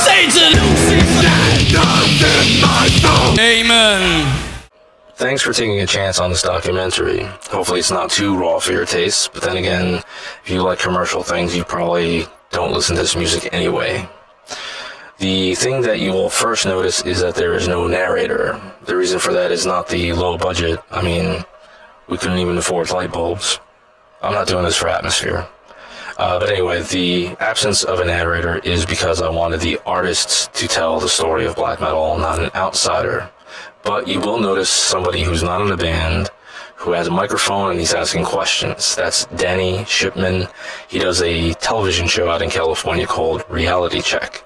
Satan! Amen. Thanks for taking a chance on this documentary. Hopefully it's not too raw for your taste, but then again, if you like commercial things, you probably don't listen to this music anyway. The thing that you will first notice is that there is no narrator. The reason for that is not the low budget. I mean, we couldn't even afford light bulbs. I'm not doing this for atmosphere. But anyway, the absence of a narrator is because I wanted the artists to tell the story of black metal, not an outsider. But you will notice somebody who's not in a band, who has a microphone and he's asking questions. That's Danny Shipman. He does a television show out in California called Reality Check.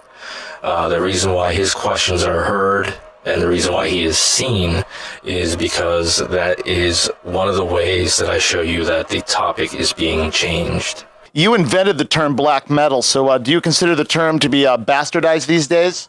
The reason why his questions are heard and the reason why he is seen is because that is one of the ways that I show you that the topic is being changed. You invented the term black metal, so do you consider the term to be bastardized these days?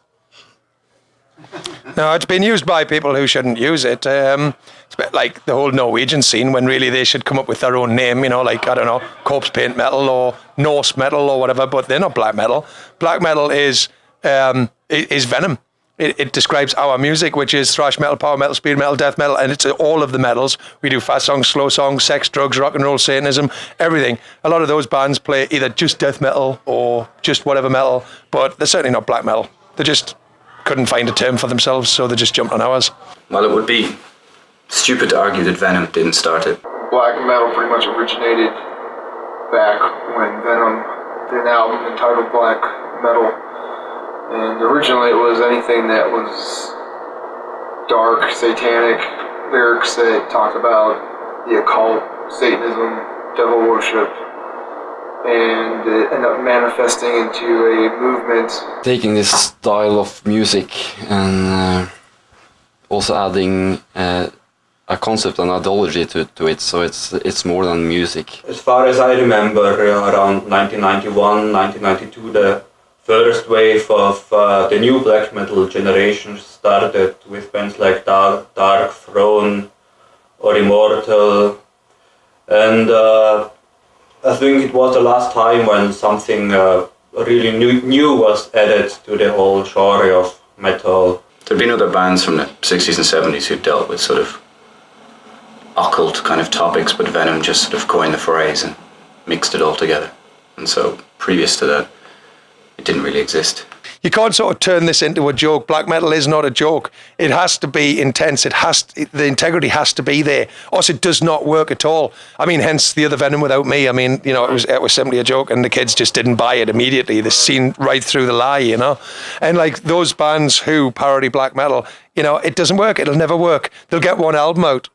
No, it's been used by people who shouldn't use it. It's a bit like the whole Norwegian scene when really they should come up with their own name, you know, like, I don't know, corpse paint metal or Norse metal or whatever, but they're not black metal. Black metal is Venom. It describes our music, which is thrash metal, power metal, speed metal, death metal, and it's all of the metals. We do fast songs, slow songs, sex, drugs, rock and roll, Satanism, everything. A lot of those bands play either just death metal or just whatever metal, but they're certainly not black metal. They just couldn't find a term for themselves, so they just jumped on ours. Well, it would be stupid to argue that Venom didn't start it. Black metal pretty much originated back when Venom did an album entitled Black Metal. And originally it was anything that was dark, satanic lyrics that talked about the occult, Satanism, devil worship, and it ended up manifesting into a movement. Taking this style of music and also adding a concept and ideology to it, so it's more than music. As far as I remember, around 1991, 1992, the first wave of the new black metal generation started with bands like Dark Throne or Immortal, and I think it was the last time when something really new was added to the whole genre of metal. There'd been other bands from the 60s and 70s who dealt with sort of occult kind of topics, but Venom just sort of coined the phrase and mixed it all together. And so previous to that, it didn't really exist. You can't sort of turn this into a joke. Black metal is not a joke. It has to be intense. The integrity has to be there, or else it does not work at all. I mean, hence the other Venom Without Me. I mean, you know, it was simply a joke, and the kids just didn't buy it immediately. They seen right through the lie, you know. And like those bands who parody black metal, you know, it doesn't work. It'll never work. They'll get one album out,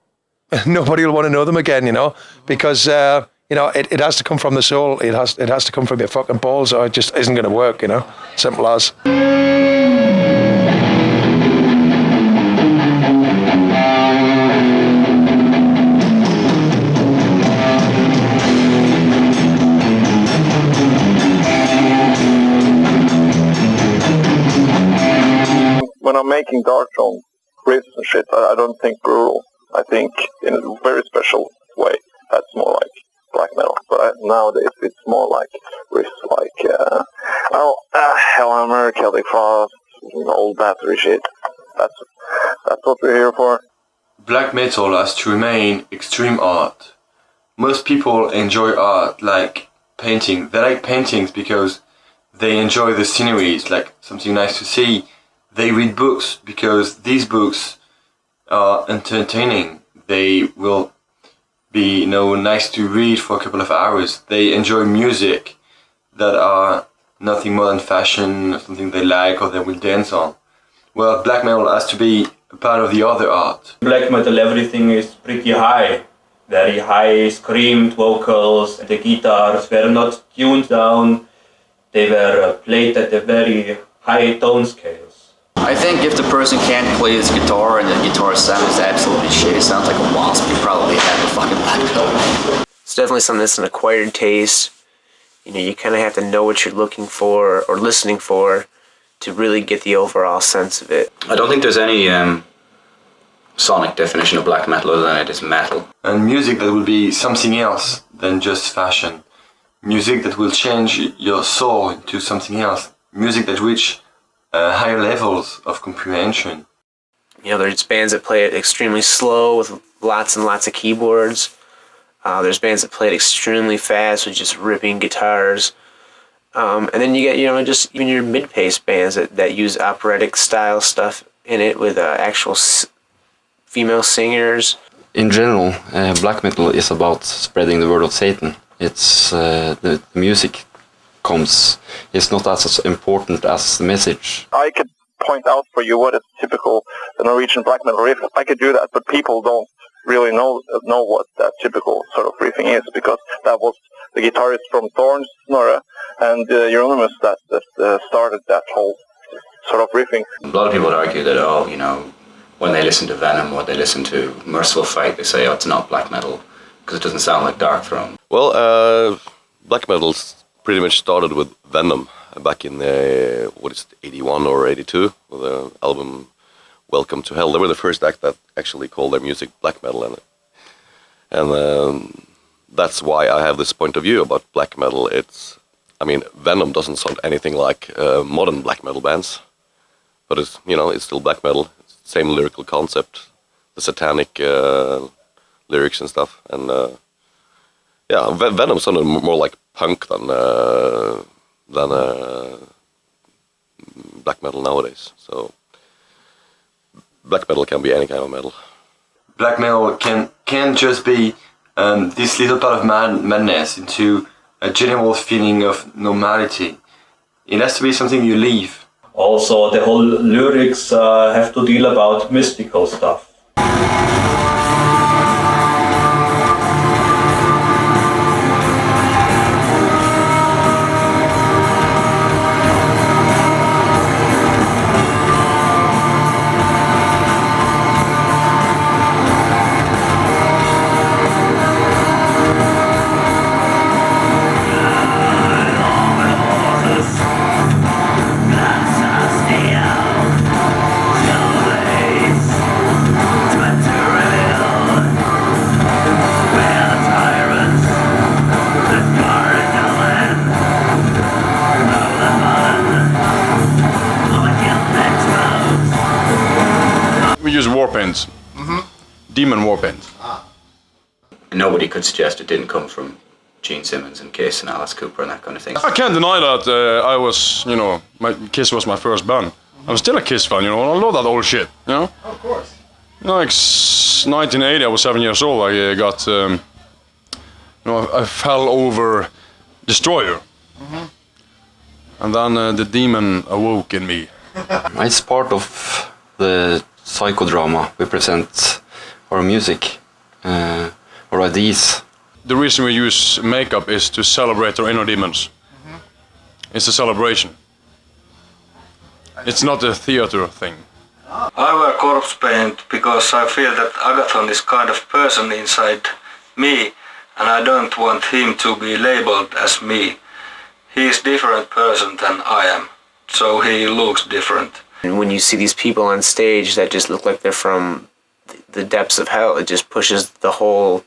nobody will want to know them again, you know, because you know, it has to come from the soul. It has to come from your fucking balls, or it just isn't going to work, you know. Simple as. When I'm making dark tone riffs and shit, I don't think brutal. I think in a very special way. That's more like black metal, but nowadays it's more like riffs like Hellhammer, Celtic Frost, old battery shit. That's what we're here for. Black metal has to remain extreme art. Most people enjoy art like painting. They like paintings because they enjoy the scenery. It's like something nice to see. They read books because these books are entertaining. They will be, you know, nice to read for a couple of hours. They enjoy music that are nothing more than fashion, something they like or they will dance on. Well, black metal has to be a part of the other art. Black metal, everything is pretty high. Very high screamed vocals. The guitars were not tuned down. They were played at a very high tone scales. I think if the person can't play his guitar and the guitar sounds absolutely shit, it sounds like a wasp, you probably have a fucking black metal. It's definitely something that's an acquired taste. You know, you kind of have to know what you're looking for or listening for to really get the overall sense of it. I don't think there's any sonic definition of black metal other than it is metal. And music that will be something else than just fashion. Music that will change your soul into something else music that reach higher levels of comprehension. You know, there's bands that play it extremely slow with lots and lots of keyboards. There's bands that play it extremely fast with just ripping guitars. And then you get, you know, just even your mid-pace bands that use operatic style stuff in it with actual female singers. In general, black metal is about spreading the word of Satan. It's the music it's not as important as the message. I could point out for you what is typical Norwegian black metal riff. I could do that, but people don't really know what that typical sort of riffing is, because that was the guitarist from Thorns, Snorre, and Euronymous that started that whole sort of riffing. A lot of people would argue that, oh, you know, when they listen to Venom or they listen to Merciful Fate, they say, oh, it's not black metal because it doesn't sound like Dark Throne. Well, black metal pretty much started with Venom back in 81 or 82 with the album Welcome to Hell. They were the first act that actually called their music black metal, and that's why I have this point of view about black metal. I mean, Venom doesn't sound anything like modern black metal bands, but it's, you know, it's still black metal. It's the same lyrical concept, the satanic lyrics and stuff, and yeah, Venom sounded more like punk than black metal nowadays. So black metal can be any kind of metal. Black metal can just be this little part of madness into a general feeling of normality. It has to be something you live. Also, the whole lyrics have to deal about mystical stuff. We use war paint. Demon war paint. Nobody could suggest it didn't come from Gene Simmons and Kiss and Alice Cooper and that kind of thing. I can't deny that I was, you know, Kiss was my first band. I'm still a Kiss fan, you know, and I love that old shit, you know? Of course. You know, like 1980, I was 7 years old. I got, you know, I fell over Destroyer. And then the demon awoke in me. It's part of the psychodrama we present our music, our ideas. The reason we use makeup is to celebrate our inner demons. It's a celebration. It's not a theater thing. I wear corpse paint because I feel that Agathon is kind of person inside me, and I don't want him to be labeled as me. He is different person than I am, so he looks different. And when you see these people on stage that just look like they're from the depths of hell, it just pushes the whole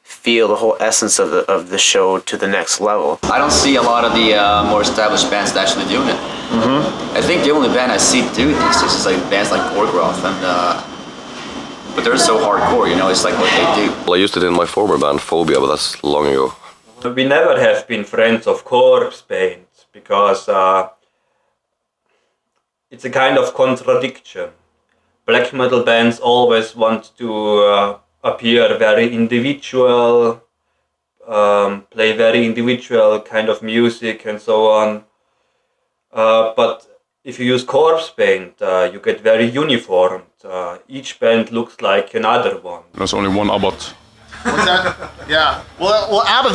feel, the whole essence of the show to the next level. I don't see a lot of the more established bands actually doing it. I think the only band I see do this is like bands like Gorgroth, and but they're so hardcore, you know, it's like what they do. Well, I used it in my former band, Phobia, but that's long ago. We never have been friends of corpse paint because it's a kind of contradiction. Black metal bands always want to appear very individual, play very individual kind of music and so on. But if you use corpse paint, you get very uniformed. Each band looks like another one. There's only one Abbot. What's that? Yeah. Well, Abbott,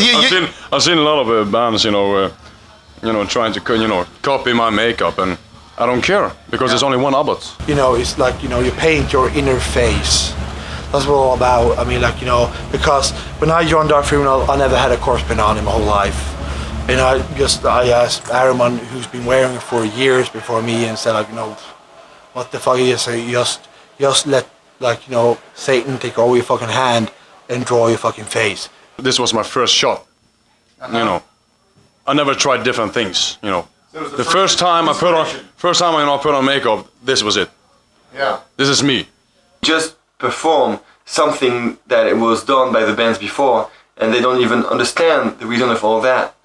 I've seen a lot of bands, you know, trying to, you know, copy my makeup, and I don't care because there's only one Abbot. You know, it's like, you know, you paint your inner face. That's what it's all about. I mean, like, you know, because when I joined Dark Funeral, I never had a corpse paint on in my whole life. And I asked Araman, who's been wearing it for years before me, and said, like, you know, what the fuck is it? Just let, like, you know, Satan take over your fucking hand and draw your fucking face. This was my first shot, you know. I never tried different things, you know. The first time I put on makeup, this was it. Yeah. This is me. Just perform something that it was done by the bands before, and they don't even understand the reason of all that.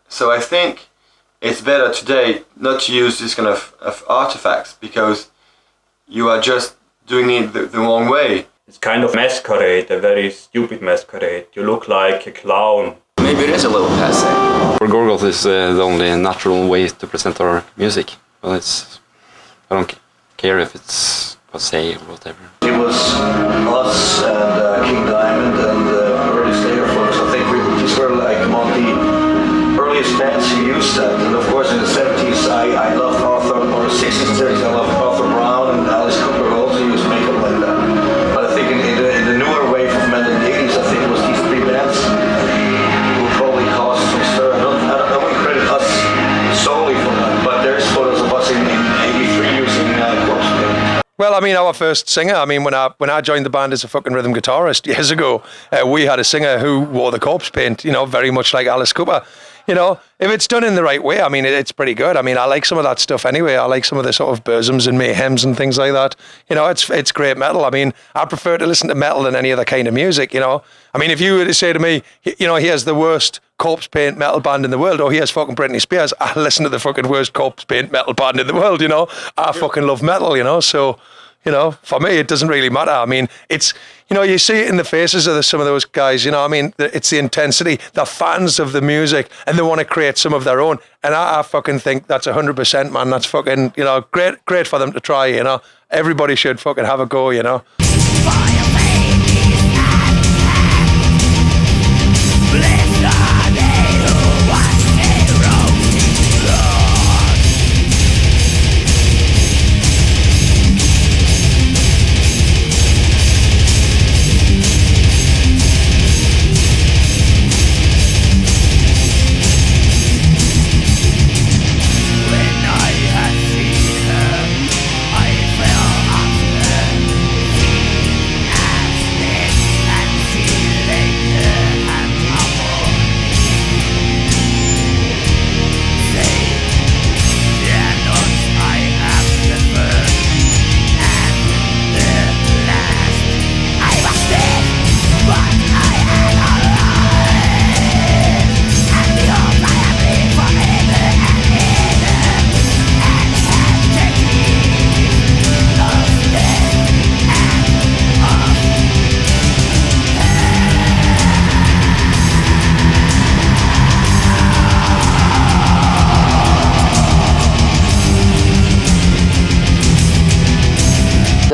So I think it's better today not to use this kind of artifacts, because you are just doing it the wrong way. It's kind of masquerade, a very stupid masquerade. You look like a clown. Maybe it is a little passe. For Gorgoth is the only natural way to present our music. Well, I don't care if it's passe or whatever. It was us and King Diamond and early Slayer folks. I think these were like among the earliest bands who used that. And of course in the 70s I loved Arthur, or the 60s and 70s I loved Arthur Brown and Alice Cooper who also used makeup like that. But I think in the newer wave of metal in the 80s, I think it was these three bands who probably caused some stir. I wouldn't credit us solely for that, but there's photos of us in 83 using corpse paint. Well, I mean, our first singer, I mean, when I joined the band as a fucking rhythm guitarist years ago, we had a singer who wore the corpse paint, you know, very much like Alice Cooper. You know, if it's done in the right way, I mean, it's pretty good. I mean, I like some of that stuff anyway. I like some of the sort of Burzums and Mayhems and things like that. You know, it's great metal. I mean, I prefer to listen to metal than any other kind of music, you know. I mean, if you were to say to me, you know, here's the worst corpse paint metal band in the world, or here's fucking Britney Spears, I listen to the fucking worst corpse paint metal band in the world, you know. I fucking love metal, you know, so... You know, for me, it doesn't really matter. I mean, it's, you know, you see it in the faces of some of those guys, you know, I mean, it's the intensity, they're fans of the music and they want to create some of their own. And I fucking think that's 100%, man. That's fucking, you know, great for them to try, you know. Everybody should fucking have a go, you know.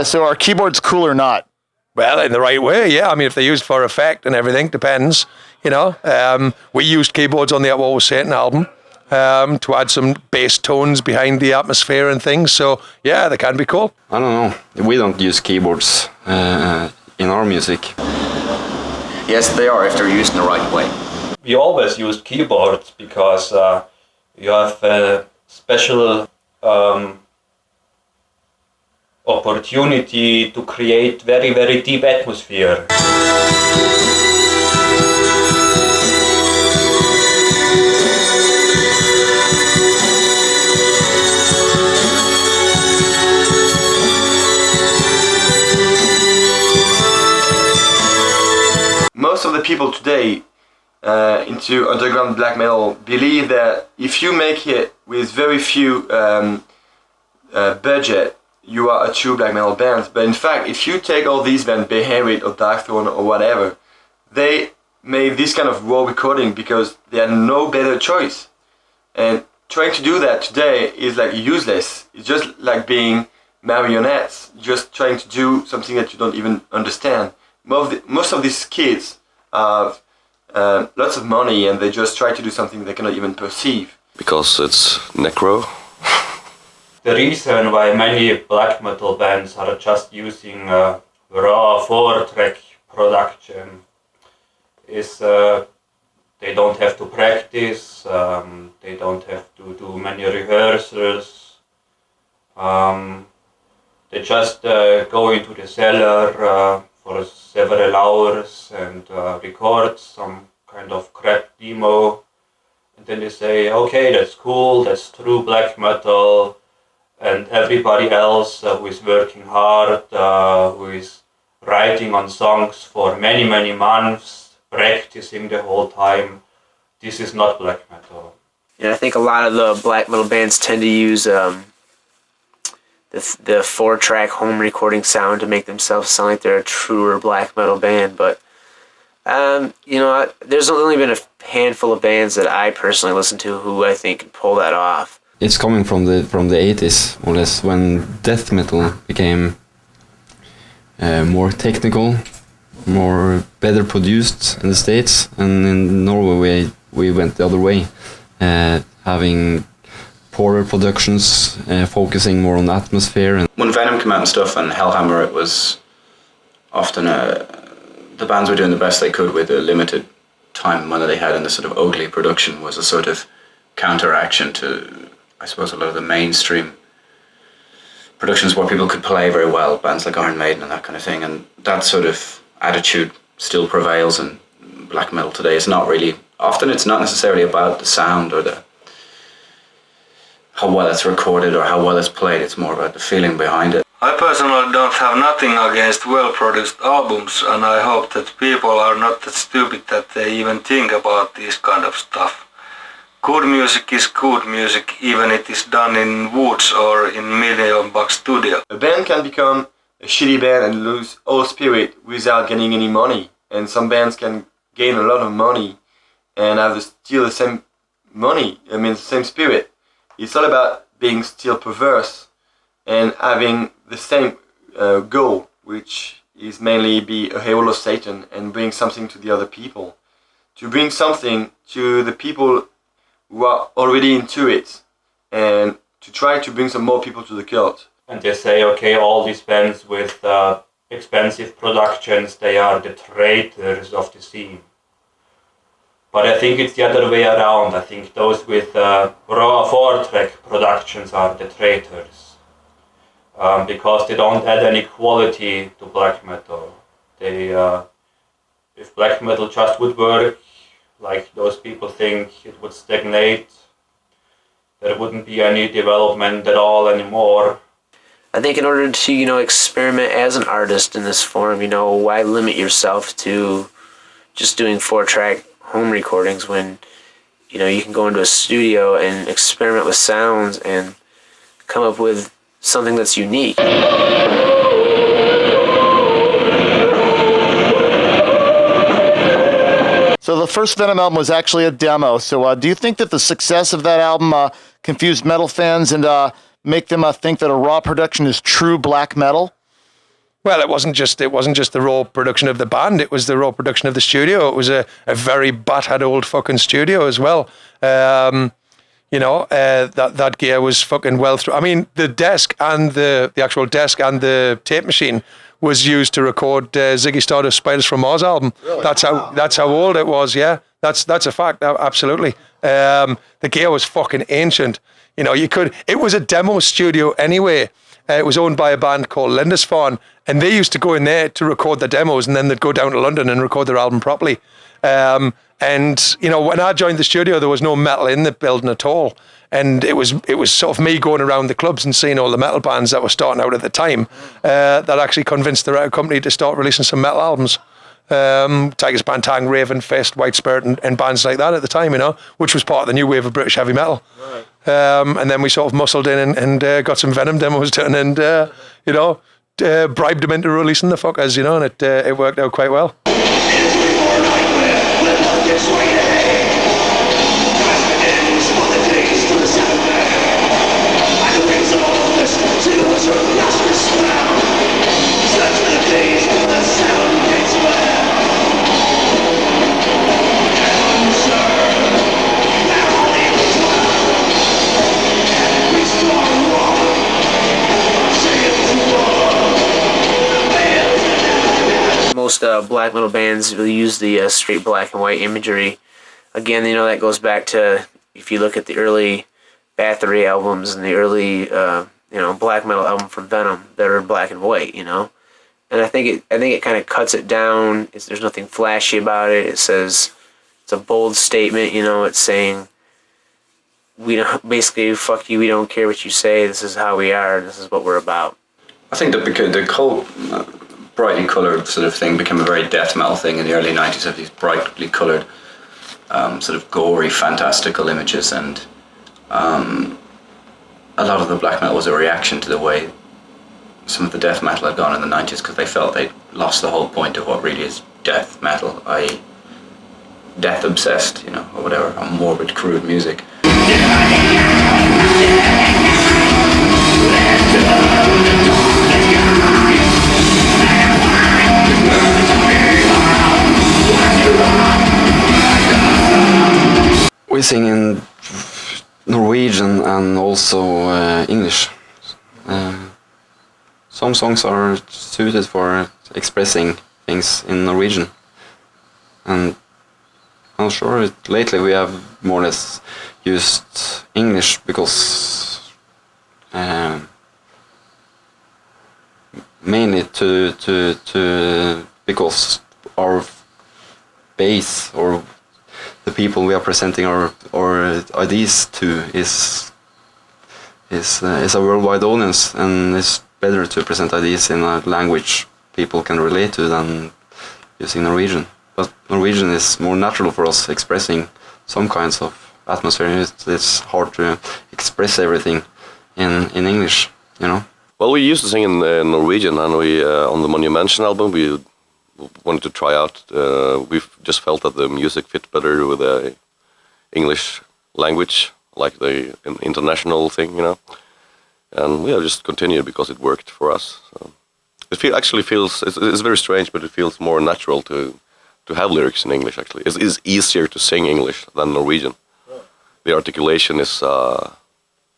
So are keyboards cool or not? Well, in the right way, yeah. I mean, if they're used for effect and everything, depends, you know. We used keyboards on the What Was Satan album to add some bass tones behind the atmosphere and things. So, yeah, they can be cool. I don't know. We don't use keyboards in our music. Yes, they are if they're used in the right way. We always used keyboards because you have a special opportunity to create very, very deep atmosphere. Most of the people today into underground black metal believe that if you make it with very few budget, you are a true black metal band. But in fact, if you take all these bands, Beherit or Darkthrone or whatever, they made this kind of raw recording because they had no better choice. And trying to do that today is like useless. It's just like being marionettes, just trying to do something that you don't even understand. Most of these kids have lots of money and they just try to do something they cannot even perceive. Because it's necro. The reason why many black metal bands are just using raw 4-track production is they don't have to practice, they don't have to do many rehearsals. They just go into the cellar for several hours and record some kind of crap demo, and then they say, okay, that's cool, that's true black metal, and everybody else who is working hard, who is writing on songs for many, many months, practicing the whole time, this is not black metal. And I think a lot of the black metal bands tend to use the 4-track home recording sound to make themselves sound like they're a truer black metal band. But there's only been a handful of bands that I personally listen to who I think can pull that off. It's coming from the 80s, more or less, when death metal became more technical, more better produced in the States, and in Norway we went the other way, having poorer productions, focusing more on atmosphere. And when Venom came out and stuff, and Hellhammer, it was often the bands were doing the best they could with the limited time money they had, and the sort of ugly production was a sort of counteraction to, I suppose, a lot of the mainstream productions where people could play very well, bands like Iron Maiden and that kind of thing, and that sort of attitude still prevails in black metal today. It's not really, often it's not necessarily about the sound or how well it's recorded or how well it's played, it's more about the feeling behind it. I personally don't have nothing against well-produced albums, and I hope that people are not that stupid that they even think about this kind of stuff. Good music is good music, even if it is done in woods or in $1,000,000 studio. A band can become a shitty band and lose all spirit without getting any money. And some bands can gain a lot of money and have still the same money, the same spirit. It's all about being still perverse and having the same goal, which is mainly be a herald of Satan and bring something to the other people. To bring something to the people who are already into it, and to try to bring some more people to the cult. And they say, okay, all these bands with expensive productions, they are the traitors of the scene. But I think it's the other way around. I think those with raw 4-track productions are the traitors. Because they don't add any quality to black metal. If black metal just would work, like those people think, it would stagnate. There wouldn't be any development at all anymore. I think in order to, experiment as an artist in this form, why limit yourself to just doing 4-track home recordings when, you can go into a studio and experiment with sounds and come up with something that's unique. So the first Venom album was actually a demo. So do you think that the success of that album confused metal fans and make them think that a raw production is true black metal? Well, it wasn't just the raw production of the band. It was the raw production of the studio. It was a very bat-head old fucking studio as well. That gear was fucking well through. I mean, the desk and the actual desk and the tape machine was used to record Ziggy Stardust Spiders from Mars album. Really? That's how old it was. Yeah, that's a fact. Absolutely. The gear was fucking ancient. It was a demo studio anyway. It was owned by a band called Lindisfarne, and they used to go in there to record the demos, and then they'd go down to London and record their album properly. When I joined the studio, there was no metal in the building at all. And it was sort of me going around the clubs and seeing all the metal bands that were starting out at the time that actually convinced the record company to start releasing some metal albums. Tigers Pantang, Raven Fist, White Spirit, and bands like that at the time, which was part of the new wave of British heavy metal. Right. And then we sort of muscled in and got some Venom demos done and, bribed them into releasing the fuckers, and it worked out quite well. Most black metal bands will use the straight black and white imagery. Again, that goes back to, if you look at the early Bathory albums and the early black metal album from Venom that are black and white, and I think it kind of cuts it down. There's nothing flashy about it. It says, it's a bold statement, it's saying we don't, basically, fuck you, we don't care what you say, this is how we are, this is what we're about. I think that because the whole brightly coloured sort of thing became a very death metal thing in the early 90s, of these brightly coloured, sort of gory, fantastical images, and a lot of the black metal was a reaction to the way some of the death metal had gone in the 90s, because they felt they'd lost the whole point of what really is death metal, i.e. death obsessed, or whatever, or morbid, crude music. We sing in Norwegian and also English. Some songs are suited for expressing things in Norwegian, and I'm sure lately we have more or less used English because mainly because our base, or the people we are presenting our ideas to, is a worldwide audience, and it's better to present ideas in a language people can relate to than using Norwegian. But Norwegian is more natural for us, expressing some kinds of atmosphere. It's hard to express everything in English, Well, we used to sing in Norwegian, and we on the Monumentation album we wanted to try out. We just felt that the music fit better with the English language, like the international thing, And we have just continued because it worked for us. So it actually feels it's very strange, but it feels more natural to have lyrics in English. Actually, it's easier to sing English than Norwegian. The articulation is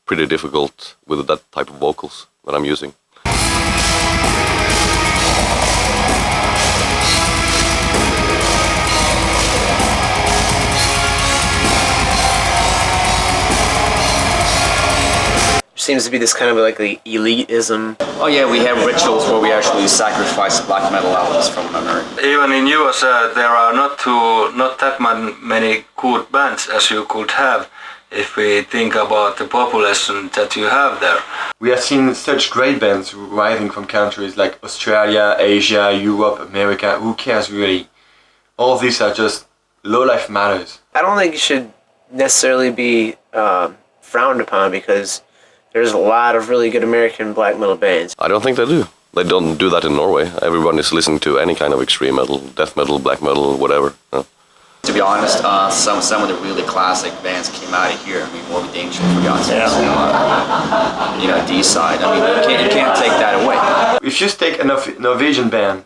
pretty difficult with that type of vocals that I'm using. Seems to be this kind of like the elitism. Oh yeah, we have rituals where we actually sacrifice black metal albums from America. Even in US, there are not that many good bands as you could have if we think about the population that you have there. We have seen such great bands rising from countries like Australia, Asia, Europe, America. Who cares really? All these are just low-life matters. I don't think it should necessarily be frowned upon, because there's a lot of really good American black metal bands. I don't think they do. They don't do that in Norway. Everyone is listening to any kind of extreme metal, death metal, black metal, whatever. To be honest, some of the really classic bands came out of here. I mean, Morbid Angel, for God's sake. D-Side. I mean, you can't take that away. If you take a Norwegian band,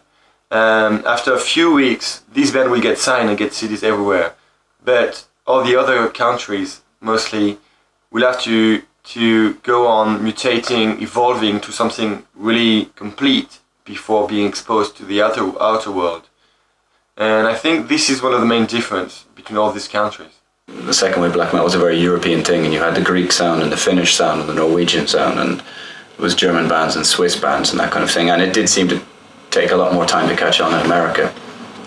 after a few weeks, these bands will get signed and get CDs everywhere. But all the other countries, mostly, will have to go on mutating, evolving to something really complete before being exposed to the outer world. And I think this is one of the main differences between all these countries. The second wave black metal was a very European thing, and you had the Greek sound and the Finnish sound and the Norwegian sound, and it was German bands and Swiss bands and that kind of thing. And it did seem to take a lot more time to catch on in America,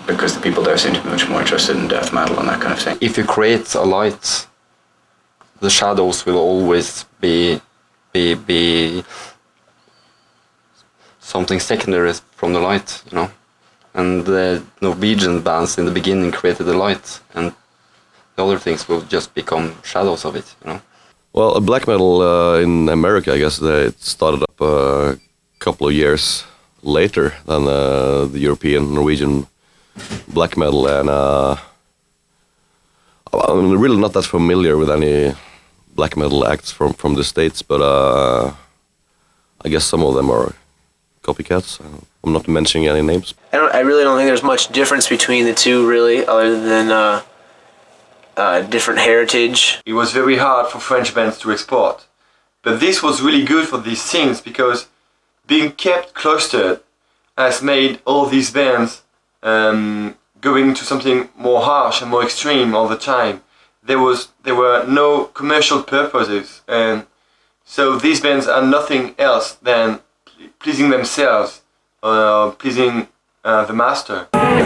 because the people there seem to be much more interested in death metal and that kind of thing. If you create a light, the shadows will always be something secondary from the light, And the Norwegian bands in the beginning created the light, and the other things will just become shadows of it, Well, black metal in America, I guess it started up a couple of years later than the European Norwegian black metal, and I'm really not that familiar with any black metal acts from the States, but I guess some of them are copycats. I'm not mentioning any names. I really don't think there's much difference between the two, really, other than different heritage. It was very hard for French bands to export, but this was really good for these scenes, because being kept cloistered has made all these bands going to something more harsh and more extreme all the time. There were no commercial purposes, and so these bands are nothing else than pleasing themselves, pleasing the master. Fire!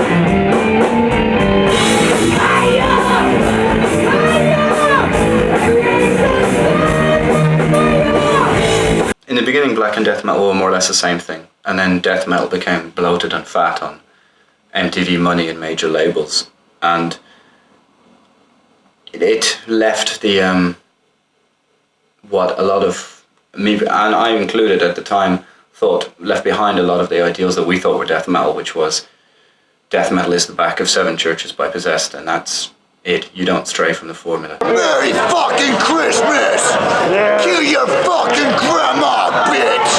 Fire! the beginning, black and death metal were more or less the same thing, and then death metal became bloated and fat on MTV Money and major labels, and it left the what a lot of me, and I included at the time, thought left behind a lot of the ideals that we thought were death metal, which was death metal is the back of 7 churches by Possessed, and that's it. You don't stray from the formula. Merry fucking Christmas! Kill your fucking grandma, bitch!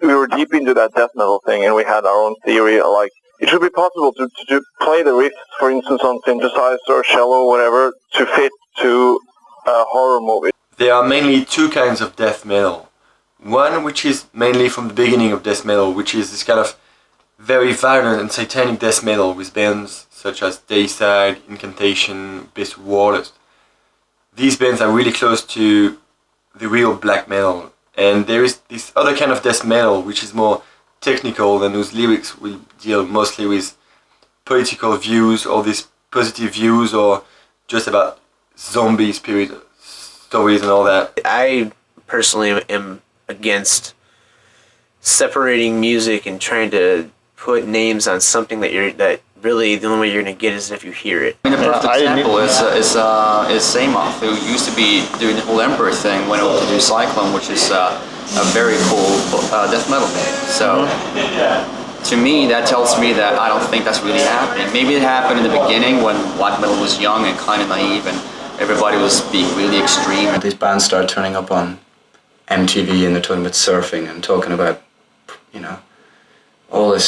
We were deep into that death metal thing, and we had our own theory. Like, it should be possible to play the riffs, for instance, on synthesizer or cello, whatever, to fit to a horror movie. There are mainly 2 kinds of death metal. One which is mainly from the beginning of death metal, which is this kind of very violent and satanic death metal with bands such as Dayside, Incantation, Beast Warlust. These bands are really close to the real black metal. And there is this other kind of death metal which is more technical and whose lyrics will deal mostly with political views or these positive views or just about zombie spirit stories and all that. I personally am against separating music and trying to put names on something that really the only way you're going to get is if you hear it. I mean, the perfect example is Samoth, who used to be doing the whole Emperor thing, went over to do Cyclone, which is a very cool death metal band. So, to me, that tells me that I don't think that's really happening. Maybe it happened in the beginning when black metal was young and kind of naive and everybody was being really extreme. These bands started turning up on MTV and they're talking about surfing and talking about, you know, all this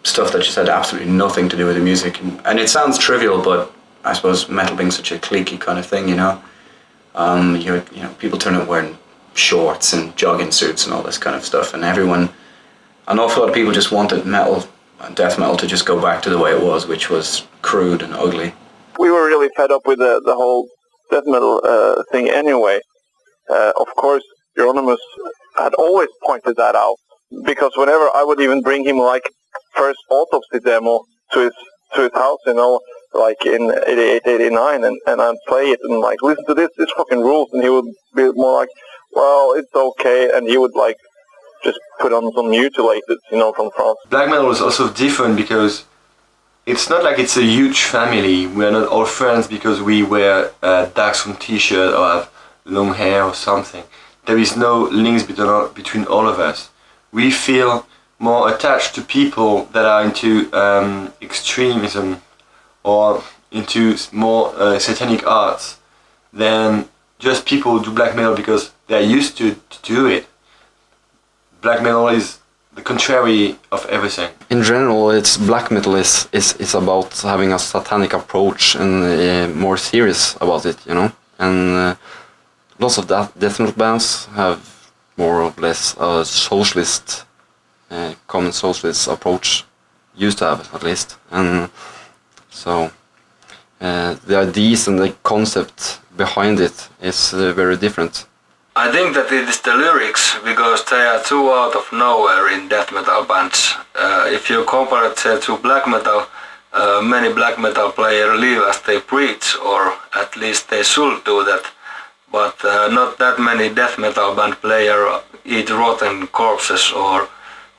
stuff that just had absolutely nothing to do with the music. And it sounds trivial, but I suppose metal being such a cliquey kind of thing, you know, people turn up wearing shorts and jogging suits and all this kind of stuff, and an awful lot of people just wanted metal, death metal, to just go back to the way it was, which was crude and ugly. We were really fed up with the whole death metal thing anyway. Of course, Euronymous had always pointed that out, because whenever I would even bring him like first Autopsy demo to his house, you know, like in 88, 89, and I'd play it and like, listen to this fucking rules, and he would be more like, well, it's okay, and he would like just put on some mutilated, you know, from France. Black metal is also different because it's not like it's a huge family. We're not all friends because we wear Darkstone t-shirt or have long hair or something. There is no links between all of us. We feel more attached to people that are into extremism or into more satanic arts than just people who do black metal because they're used to do it. Black metal is the contrary of everything. In general, it's black metal is about having a satanic approach and more serious about it, you know. And lots of death metal bands have more or less a socialist, common socialist approach, used to have it at least. And so the ideas and the concept behind it is very different. I think that it is the lyrics, because they are too out of nowhere in death metal bands. If you compare it to black metal, many black metal players live as they preach, or at least they should do that. But not that many death metal band players eat rotten corpses or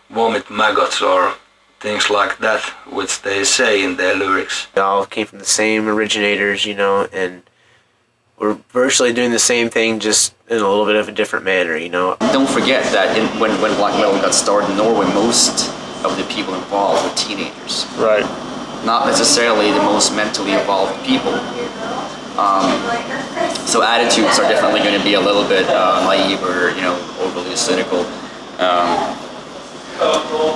vomit maggots or things like that, which they say in their lyrics. They all came from the same originators, you know, and we're virtually doing the same thing, just in a little bit of a different manner, you know. Don't forget that when black metal got started in Norway, most of the people involved were teenagers. Right. Not necessarily the most mentally evolved people. So attitudes are definitely going to be a little bit naive or, you know, overly cynical.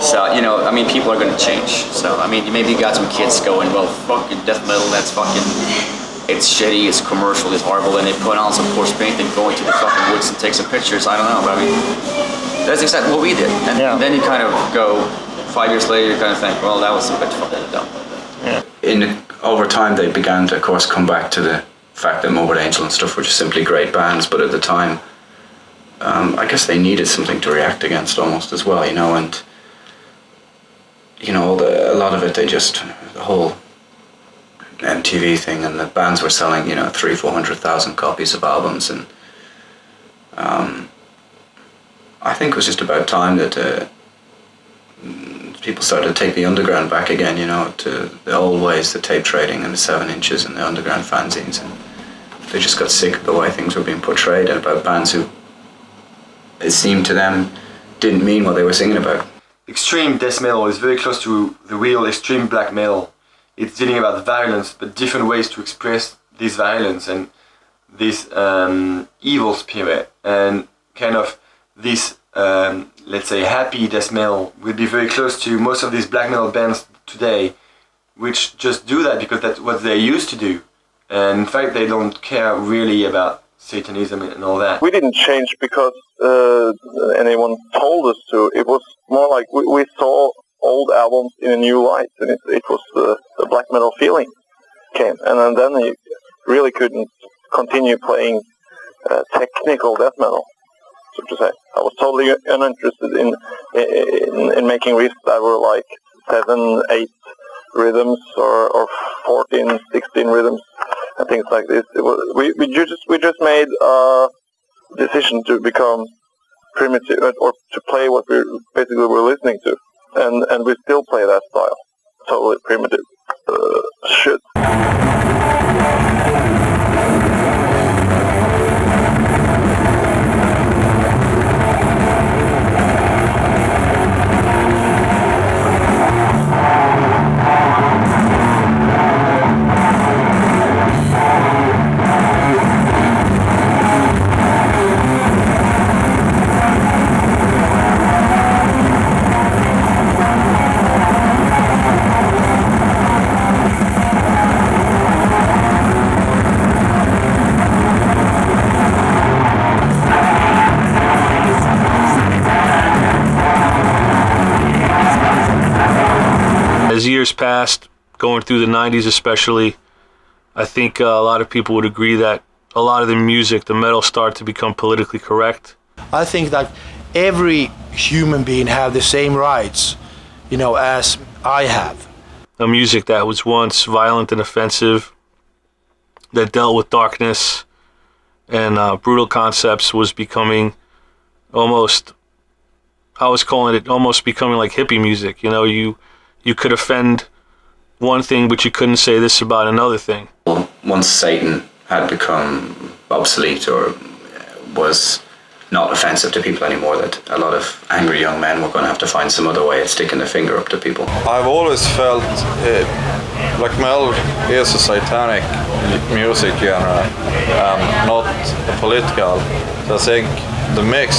So, you know, I mean, people are going to change. So, I mean, maybe you got some kids going, well, fucking death metal, that's fucking, it's shitty, it's commercial, it's horrible, and they put on some corpse paint and go into the fucking woods and take some pictures. I don't know, but I mean, that's exactly what we did. And then you kind of go, 5 years later, you kind of think, well, that was a bit fucking dumb. Yeah. Over time, they began to, of course, come back to the fact that Morbid Angel and stuff were just simply great bands, but at the time, I guess they needed something to react against almost as well, you know, and, you know, a lot of it, the whole MTV thing, and the bands were selling, 300,000-400,000 copies of albums, and I think it was just about time that people started to take the underground back again, to the old ways, the tape trading and the 7 inches and the underground fanzines, and they just got sick of the way things were being portrayed and about bands who, it seemed to them, didn't mean what they were singing about. Extreme death metal is very close to the real extreme black metal. It's dealing about violence, but different ways to express this violence and this evil spirit, and kind of this, let's say, happy death metal will be very close to most of these black metal bands today, which just do that because that's what they used to do. And in fact, they don't care really about Satanism and all that. We didn't change because anyone told us to. It was more like we saw old albums in a new light, and it was the black metal feeling came. And then you really couldn't continue playing technical death metal, so to say. I was totally uninterested in making riffs that were like 7, 8 rhythms or 14, 16 rhythms and things like this. We just made a decision to become primitive, or to play what we basically were listening to, and we still play that style, totally primitive shit. As years passed, going through the 90s especially, I think a lot of people would agree that a lot of the music, the metal, started to become politically correct. I think that every human being have the same rights, as I have. A music that was once violent and offensive, that dealt with darkness and brutal concepts, was becoming almost, I was calling it almost becoming like hippie music. You could offend one thing, but you couldn't say this about another thing. Once Satan had become obsolete or was not offensive to people anymore, that a lot of angry young men were going to have to find some other way of sticking their finger up to people. I've always felt black metal is a satanic music genre, not a political. So I think the mix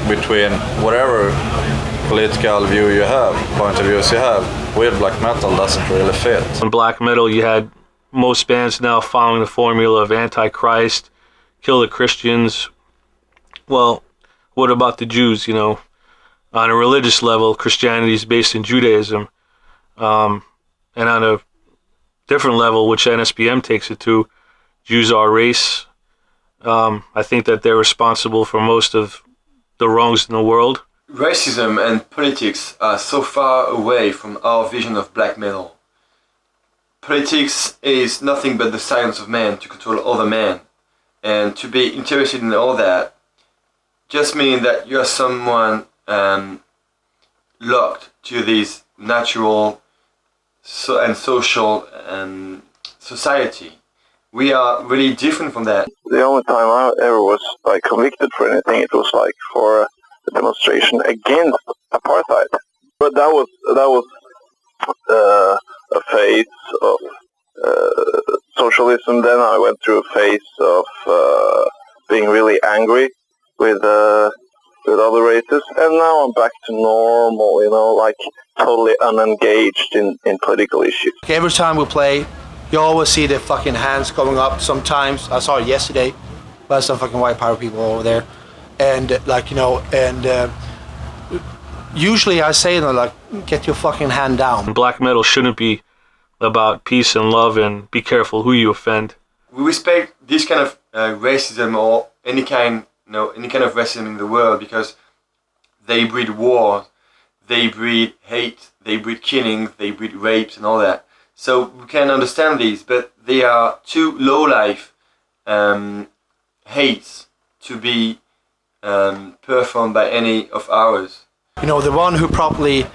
between whatever political view you have, point of views you have, with black metal doesn't really fit. In black metal, you had most bands now following the formula of Antichrist, kill the Christians. Well, what about the Jews? On a religious level, Christianity is based in Judaism. And on a different level, which NSBM takes it to, Jews are a race. I think that they're responsible for most of the wrongs in the world. Racism and politics are so far away from our vision of black metal. Politics is nothing but the science of man to control other men, and to be interested in all that just means that you are someone locked to this natural and social society. We are really different from that. The only time I ever was convicted for anything, it was for a demonstration against apartheid. But that was a phase of socialism. Then I went through a phase of being really angry with other races, and now I'm back to normal. Totally unengaged in political issues. Every time we play, you always see the fucking hands going up. Sometimes I saw it yesterday, but some fucking white power people over there. And usually I say get your fucking hand down. Black metal shouldn't be about peace and love, and be careful who you offend. We respect this kind of racism, or any kind of racism in the world, because they breed war, they breed hate, they breed killing, they breed rapes and all that. So we can understand these, but they are too low life hates to be performed by any of ours. You know, the one who probably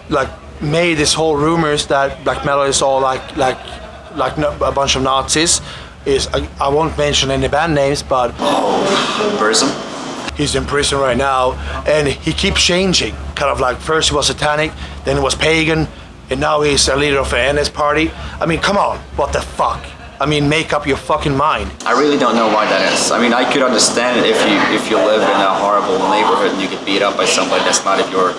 like made this whole rumors that black metal is all like a bunch of Nazis is I won't mention any band names, but Burzum. He's in prison right now, and he keeps changing. Kind of like first he was satanic, then he was pagan, and now he's a leader of an NS party. I mean, come on, what the fuck? I mean, make up your fucking mind. I really don't know why that is. I mean, I could understand it if you live in a horrible neighborhood and you get beat up by somebody that's not of your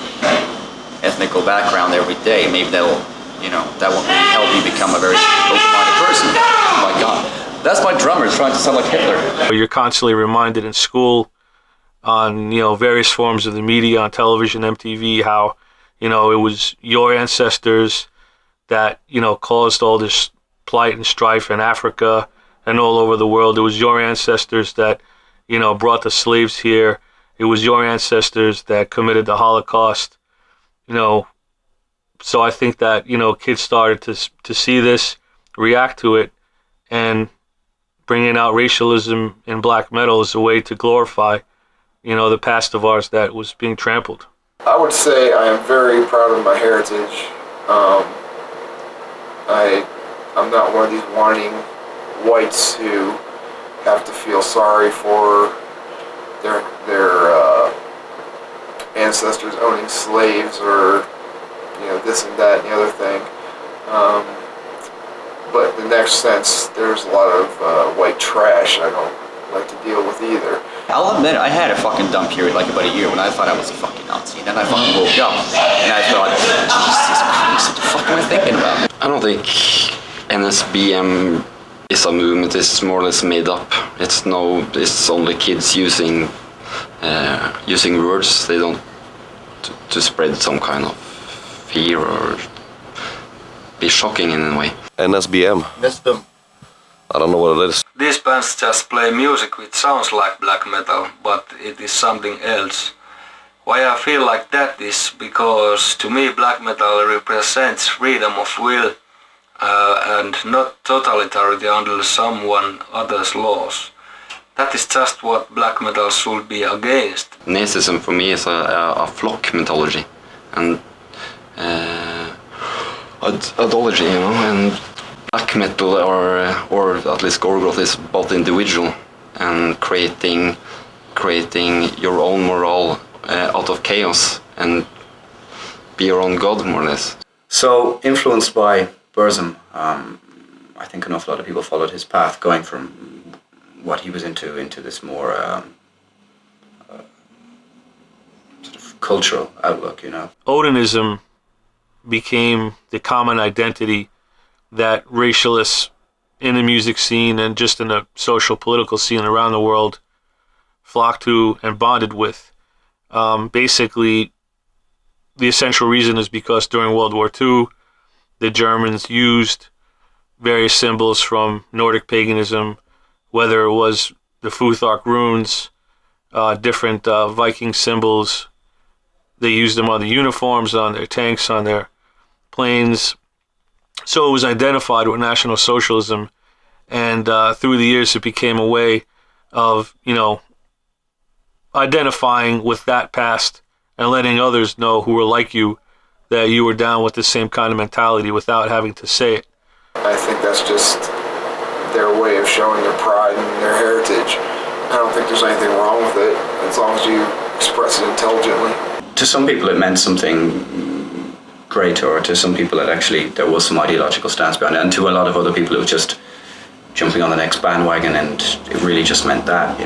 ethnical background every day. Maybe that won't really help you become a very open-minded person. Oh my God, that's my drummer trying to sound like Hitler. You're constantly reminded in school, on various forms of the media, on television, MTV, how it was your ancestors that caused all this plight and strife in Africa and all over the world. It was your ancestors that brought the slaves here. It was your ancestors that committed the Holocaust. So I think that kids started to see this, react to it, and bringing out racialism in black metal as a way to glorify the past of ours that was being trampled. I would say I am very proud of my heritage. I'm not one of these whining whites who have to feel sorry for their ancestors owning slaves or this and that and the other thing. But in the next sense, there's a lot of white trash I don't like to deal with either. I'll admit, I had a fucking dumb period like about a year when I thought I was a fucking Nazi. And then I fucking woke up and I thought, Jesus Christ, what the fuck am I thinking about? I don't think NSBM is a movement. It's more or less made up. It's only kids using words. They don't to spread some kind of fear or be shocking in a way. NSBM. NSBM. I don't know what it is. These bands just play music which sounds like black metal, but it is something else. Why I feel like that is because to me black metal represents freedom of will and not totalitariety under someone other's laws. That is just what black metal should be against. Nazism for me is a flock mythology and ideology, and black metal or at least Gorgoth is both individual and creating your own morale out of chaos and be your own god, more or less. So, influenced by Burzum, I think an awful lot of people followed his path, going from what he was into this more sort of cultural outlook, Odinism became the common identity that racialists in the music scene and just in the social political scene around the world flocked to and bonded with. Basically, the essential reason is because during World War II, the Germans used various symbols from Nordic paganism, whether it was the Futhark runes, different Viking symbols. They used them on the uniforms, on their tanks, on their planes. So it was identified with National Socialism, and through the years it became a way of, identifying with that past and letting others know who were like you that you were down with the same kind of mentality without having to say it. I think that's just their way of showing their pride and their heritage. I don't think there's anything wrong with it, as long as you express it intelligently. To some people it meant something great, or to some people there was some ideological stance behind it, and to a lot of other people it was just jumping on the next bandwagon, and it really just meant that,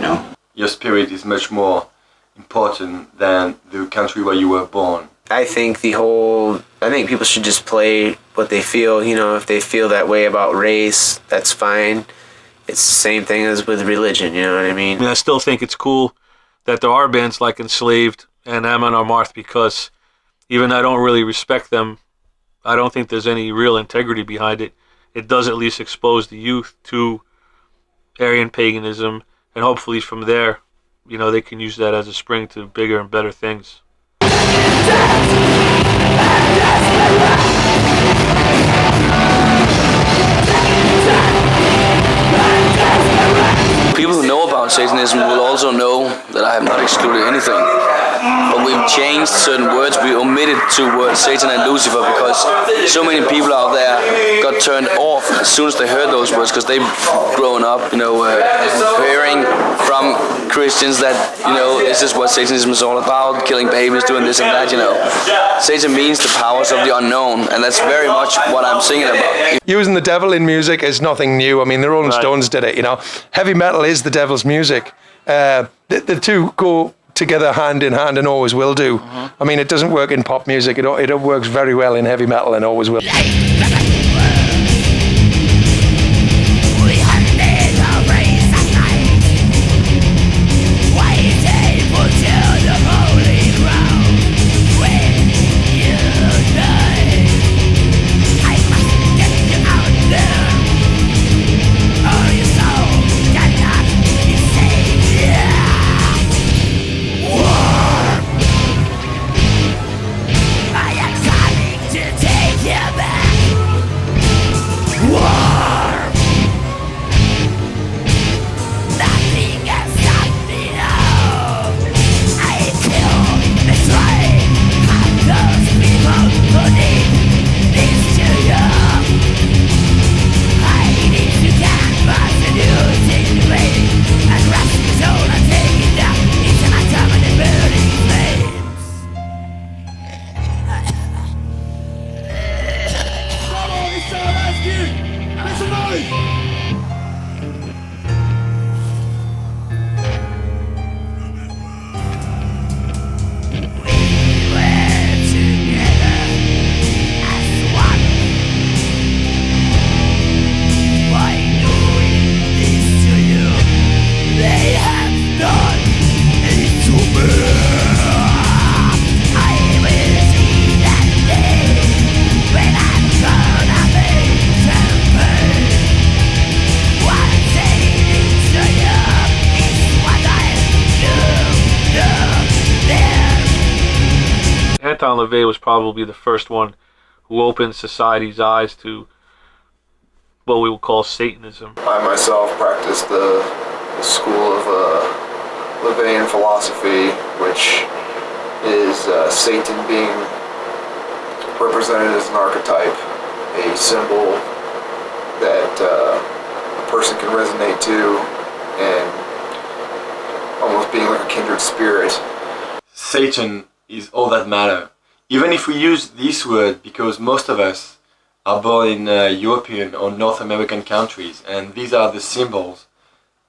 Your spirit is much more important than the country where you were born. I think people should just play what they feel. If they feel that way about race, that's fine. It's the same thing as with religion, you know what I mean? I still think it's cool that there are bands like Enslaved and Amon Amarth, because even though I don't really respect them, I don't think there's any real integrity behind it. It does at least expose the youth to Aryan paganism, and hopefully from there, they can use that as a spring to bigger and better things. People who know about Satanism will also know that I have not excluded anything. But we've changed certain words. We omitted two words, Satan and Lucifer, because so many people out there got turned off as soon as they heard those words, because they've grown up, hearing from Christians that, this is what Satanism is all about, killing babies, doing this and that, Satan means the powers of the unknown, and that's very much what I'm singing about. Using the devil in music is nothing new. I mean, the Rolling Stones did it, Heavy metal is the devil's music. The two go together hand in hand and always will do. I mean, it doesn't work in pop music. It works very well in heavy metal and always will. Anton LaVey was probably the first one who opened society's eyes to what we would call Satanism. I myself practiced the school of LaVeyan philosophy, which is Satan being represented as an archetype, a symbol that a person can resonate to, and almost being like a kindred spirit. Satan is all that matter. Even if we use this word, because most of us are born in European or North American countries, and these are the symbols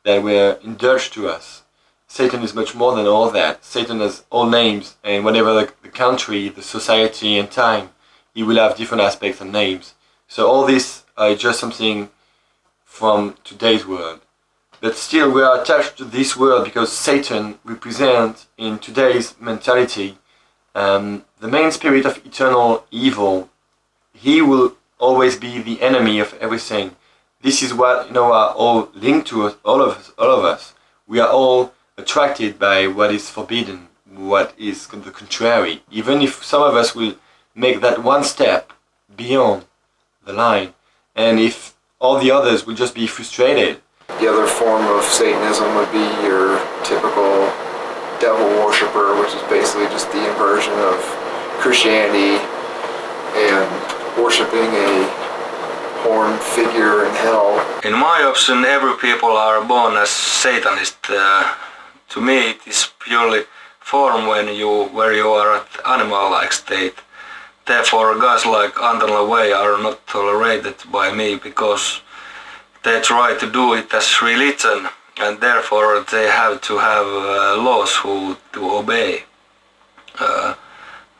that were indulged to us. Satan is much more than all that. Satan has all names, and whatever the country, the society and time, he will have different aspects and names. So all this is just something from today's world. But still we are attached to this world because Satan represents in today's mentality the main spirit of eternal evil. He will always be the enemy of everything. This is what are all linked to us, all of us. We are all attracted by what is forbidden, what is the contrary. Even if some of us will make that one step beyond the line, and if all the others will just be frustrated. The other form of Satanism would be your typical devil worshipper, which is basically just the inversion of Christianity and worshiping a horned figure in hell. In my opinion, every people are born as Satanist. To me, it is purely form where you are at animal-like state. Therefore, guys like Anton LaVey are not tolerated by me because they try to do it as religion, and therefore they have to have laws who to obey.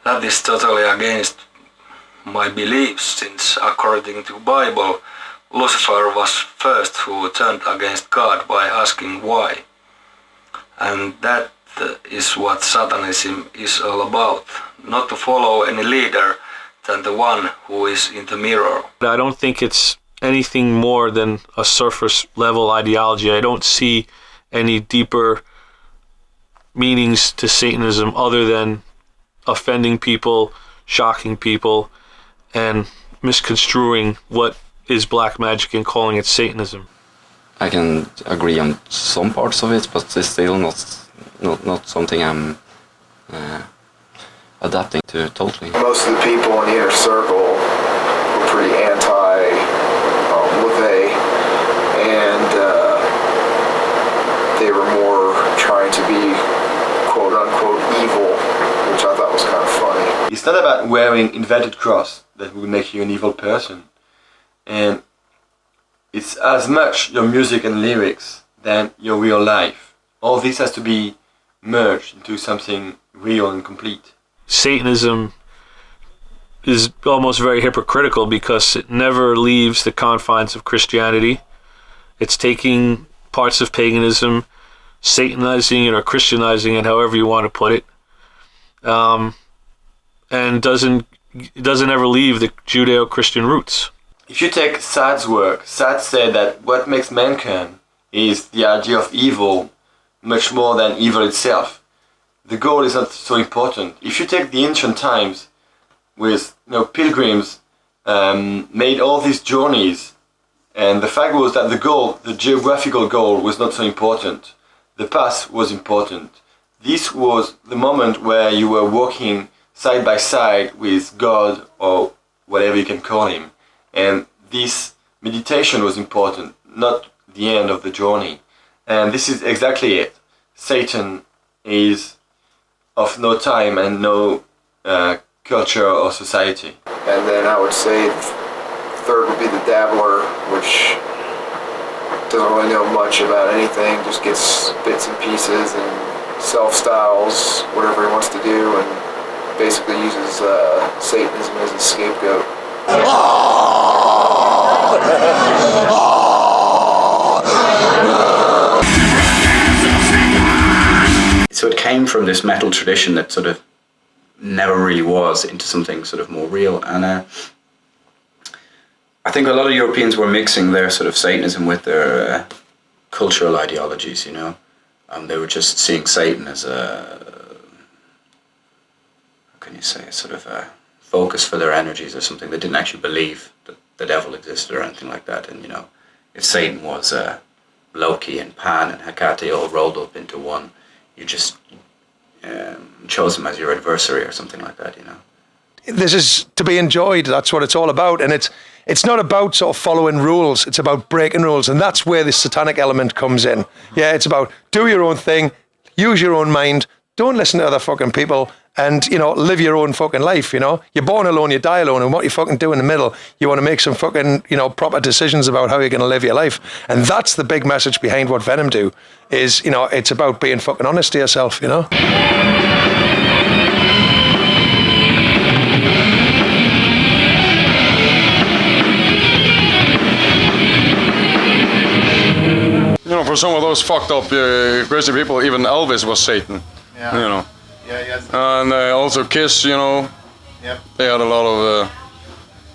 That is totally against my beliefs, since according to Bible, Lucifer was first who turned against God by asking why. And that is what Satanism is all about. Not to follow any leader than the one who is in the mirror. I don't think it's anything more than a surface level ideology. I don't see any deeper meanings to Satanism other than offending people, shocking people, and misconstruing what is black magic and calling it Satanism. I can agree on some parts of it, but it's still not something I'm adapting to totally. Most of the people in the inner circle were pretty anti-LaVey, and they were more trying to be quote-unquote evil, which I thought was kind of funny. It's not about wearing inverted cross that will make you an evil person. And it's as much your music and lyrics than your real life. All this has to be merged into something real and complete. Satanism is almost very hypocritical because it never leaves the confines of Christianity. It's taking parts of paganism, Satanizing it or Christianizing it, however you want to put it, and doesn't ever leave the Judeo-Christian roots. If you take Sartre's work, Sartre said that what makes mankind is the idea of evil much more than evil itself. The goal is not so important. If you take the ancient times with pilgrims made all these journeys, and the fact was that the geographical goal was not so important. The path was important. This was the moment where you were walking side by side with God or whatever you can call him. And this meditation was important, not the end of the journey. And this is exactly it. Satan is of no time and no culture or society. And then I would say third would be the dabbler, which doesn't really know much about anything, just gets bits and pieces and self-styles whatever he wants to do, and basically uses Satanism as a scapegoat. So it came from this metal tradition that sort of never really was into something sort of more real, and I think a lot of Europeans were mixing their sort of Satanism with their cultural ideologies, you know. They were just seeing Satan as a, how can you say, a sort of a focus for their energies or something. They didn't actually believe that the devil existed or anything like that. And, you know, if Satan was Loki and Pan and Hecate all rolled up into one, you just chose him as your adversary or something like that, you know. This is to be enjoyed. That's what it's all about. And it's not about sort of following rules. It's about breaking rules. And that's where this satanic element comes in. Yeah, it's about do your own thing, use your own mind, don't listen to other fucking people, and, you know, live your own fucking life, you know. You're born alone, you die alone, and what you fucking do in the middle, you want to make some fucking, you know, proper decisions about how you're going to live your life. And that's the big message behind what Venom do, is, you know, it's about being fucking honest to yourself, you know. You know, for some of those fucked up crazy people, even Elvis was Satan. Yeah. You know. Yeah, yes. And also Kiss, you know. Yep. They had a lot of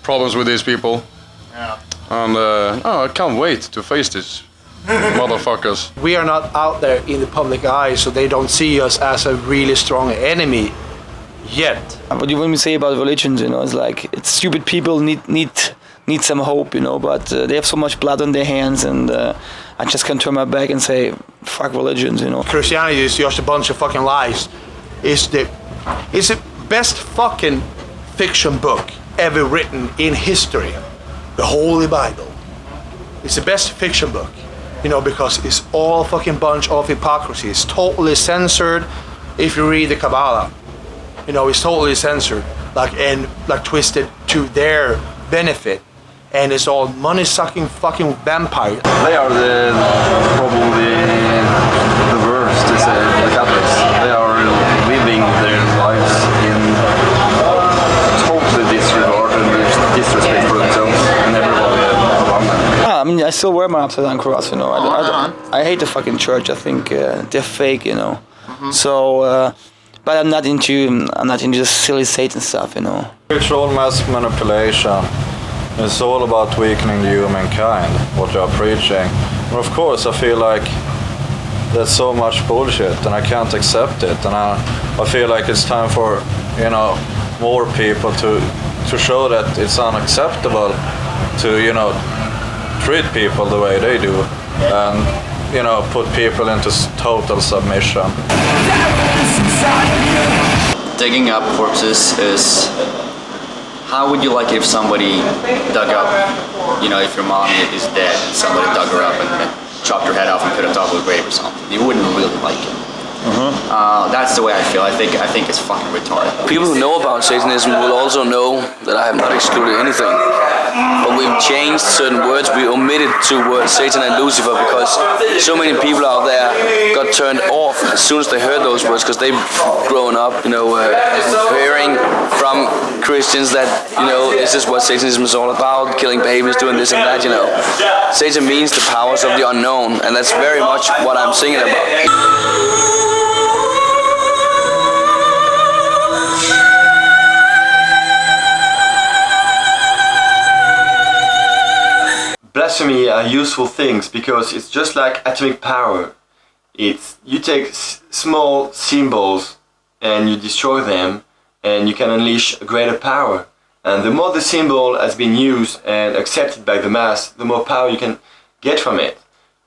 problems with these people. Yeah. And I can't wait to face these motherfuckers. We are not out there in the public eye, so they don't see us as a really strong enemy yet. What you want me to say about religions, you know, it's like it's stupid people need some hope, you know, but they have so much blood on their hands, and I just can't turn my back and say fuck religions, you know. Christianity is just a bunch of fucking lies. It's the best fucking fiction book ever written in history. The Holy Bible. It's the best fiction book, you know, because it's all fucking bunch of hypocrisy. It's totally censored. If you read the Kabbalah, you know, it's totally censored, and twisted to their benefit. And it's all money-sucking fucking vampires. They are probably the worst, to say, the Catholics. They are living their lives in totally disregard and disrespect for themselves and everybody around them. Yeah, I mean, I still wear my upside down cross, you know. I hate the fucking church. I think they're fake, you know. Mm-hmm. So, but I'm not into this silly Satan stuff, you know. Ritual mass manipulation. It's all about weakening the humankind, what they are preaching. And of course, I feel like there's so much bullshit and I can't accept it. And I feel like it's time for, you know, more people to to show that it's unacceptable to, you know, treat people the way they do and, you know, put people into total submission. Digging up corpses is, how would you like it if somebody dug up, you know, if your mom is dead and somebody dug her up and chopped her head off and put it on top of a grave or something? You wouldn't really like it. That's the way I feel. I think it's fucking retarded. People who know about Satanism will also know that I have not excluded anything. But we've changed certain words. We omitted two words, Satan and Lucifer, because so many people out there got turned off as soon as they heard those words, because they've grown up, you know, hearing from Christians that, you know, this is what Satanism is all about, killing babies, doing this and that, you know. Satan means the powers of the unknown, and that's very much what I'm singing about. Blasphemy are useful things because it's just like atomic power. It's you take small symbols and you destroy them and you can unleash a greater power. And the more the symbol has been used and accepted by the mass, the more power you can get from it.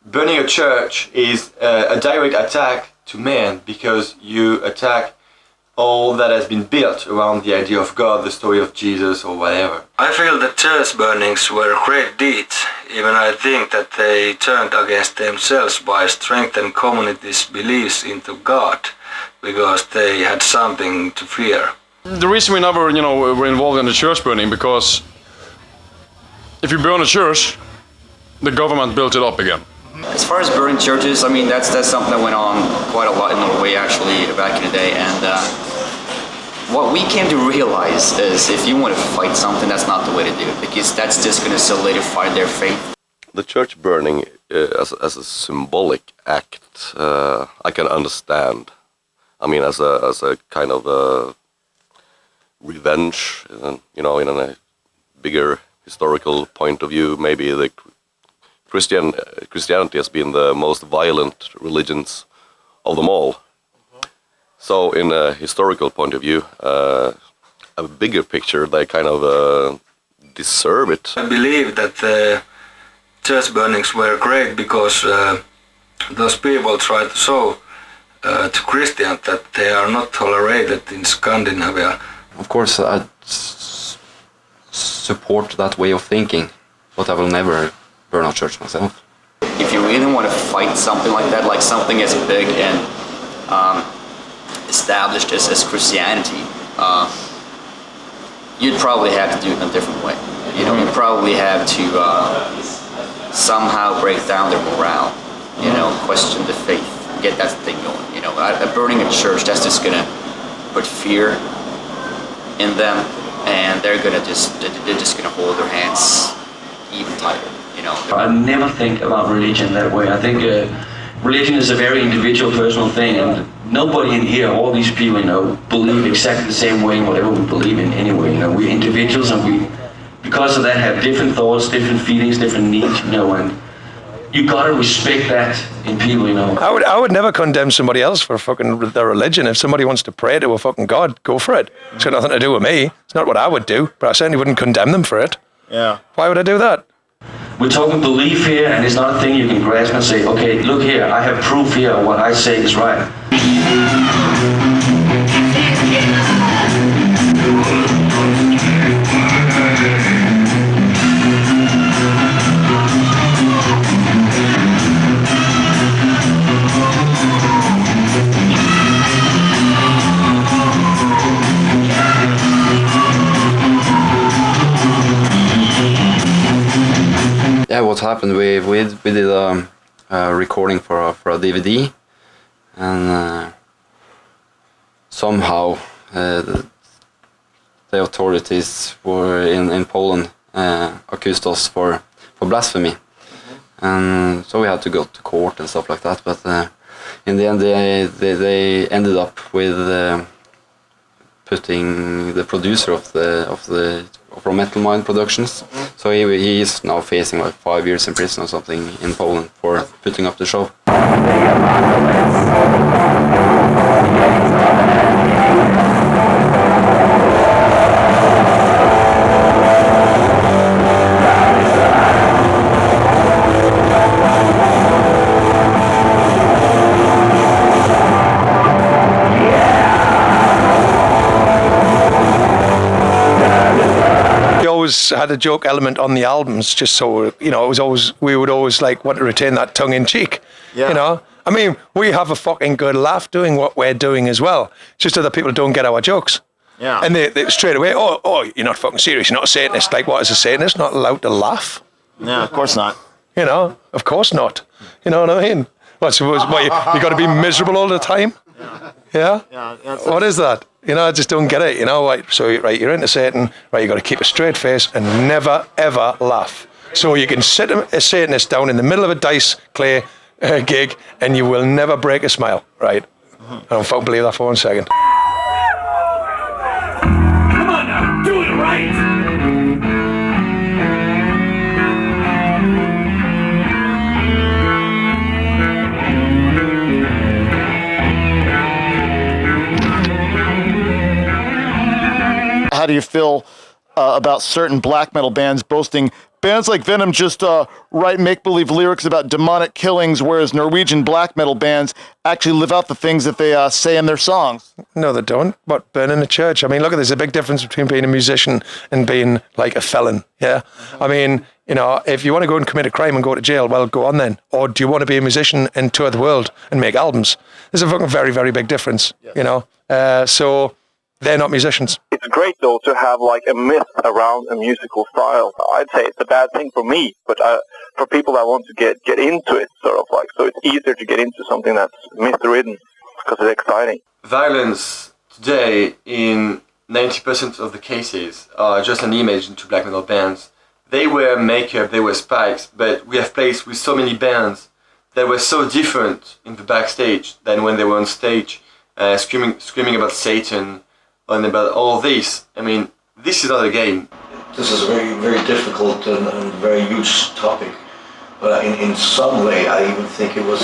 Burning a church is a direct attack to man because you attack all that has been built around the idea of God, the story of Jesus or whatever. I feel that church burnings were great deeds. Even I think that they turned against themselves by strengthening communities' beliefs into God, because they had something to fear. The reason we never, you know, were involved in the church burning, because if you burn a church, the government built it up again. As far as burning churches, I mean, that's something that went on quite a lot in Norway actually back in the day, and what we came to realize is if you want to fight something, that's not the way to do it, because that's just going to solidify their faith. The church burning as a symbolic act, I can understand. I mean, as a kind of revenge, you know, in a bigger historical point of view, maybe the Christianity has been the most violent religions of them all. So in a historical point of view, a bigger picture, they kind of deserve it. I believe that the church burnings were great because those people tried to show to Christians that they are not tolerated in Scandinavia. Of course, I support that way of thinking, but I will never burn a church myself. If you really want to fight something like that, like something as big and established as Christianity, you'd probably have to do it in a different way. You know, you'd probably have to somehow break down their morale, you know, question the faith, get that thing going. You know, burning a church, that's just gonna put fear in them, and they're just gonna hold their hands even tighter. You know, I never think about religion that way. I think religion is a very individual, personal thing, and nobody in here, all these people, you know, believe exactly the same way in whatever we believe in anyway. You know, we're individuals, and we, because of that, have different thoughts, different feelings, different needs, you know, and you gotta respect that in people, you know. I would never condemn somebody else for fucking their religion. If somebody wants to pray to a fucking god, go for it. It's got nothing to do with me. It's not what I would do, but I certainly wouldn't condemn them for it. Yeah. Why would I do that? We're talking belief here, and it's not a thing you can grasp and say, okay, look here, I have proof here, what I say is right. Yeah, what happened? We did a recording for a DVD, and somehow the authorities were in Poland accused us for blasphemy, and so we had to go to court and stuff like that. But in the end, they ended up with putting the producer from Metal Mind Productions. So he is now facing like 5 years in prison or something in Poland for putting up the show. always had a joke element on the albums, just so, you know, we would always like want to retain that tongue in cheek. Yeah. You know? I mean, we have a fucking good laugh doing what we're doing as well. It's just that people don't get our jokes. Yeah. And they straight away, oh, you're not fucking serious. You're not a Satanist. Like, what is a Satanist? Not allowed to laugh? Yeah, of course not. You know, of course not. You know what I mean? What, you got to be miserable all the time? Yeah? What is that? You know, I just don't get it. You know, right? So, you're into Satan. Right, you got to keep a straight face and never, ever laugh. So you can sit a Satanist down in the middle of a dice clay gig and you will never break a smile, right? I don't fucking believe that for 1 second. Come on now, do it right! How do you feel about certain black metal bands boasting bands like Venom just write make-believe lyrics about demonic killings, whereas Norwegian black metal bands actually live out the things that they say in their songs? No, they don't. But burning a church. I mean, look, there's a big difference between being a musician and being like a felon. Yeah. I mean, you know, if you want to go and commit a crime and go to jail, well, go on then. Or do you want to be a musician and tour the world and make albums? There's a fucking very, very big difference. Yes. You know. So they're not musicians. It's great, though, to have like a myth around a musical style. I'd say it's a bad thing for me, but for people that want to get into it, sort of like, so it's easier to get into something that's myth-ridden because it's exciting. Violence today, in 90% of the cases, are just an image into black metal bands. They wear makeup, they wear spikes, but we have played with so many bands that were so different in the backstage than when they were on stage, screaming about Satan, and about all this. I mean, this is not a game. This is a very, very difficult and very huge topic. But in some way, I even think it was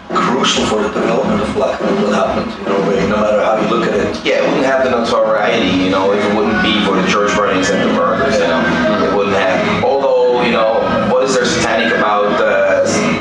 crucial for the development of black metal that happened, in Norway, no matter how you look at it. Yeah, it wouldn't have the notoriety, you know, if it wouldn't be for the church burnings and the murders, you know. It wouldn't have. Although, you know, what is there satanic about,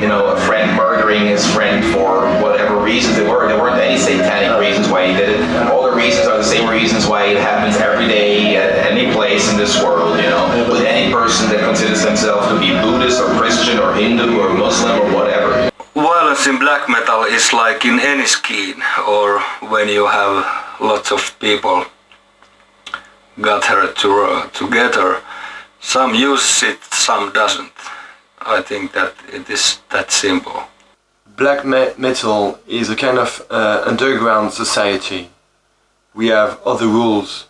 you know, a friend murdering his friend for whatever reasons there weren't any satanic reasons why he did it. All the reasons are the same reasons why it happens every day at any place in this world, you know, with any person that considers themselves to be Buddhist or Christian or Hindu or Muslim or whatever. Violence in black metal is like in any scene, or when you have lots of people gathered together. Some use it, some doesn't. I think that it is that simple. Black metal is a kind of underground society. We have other rules,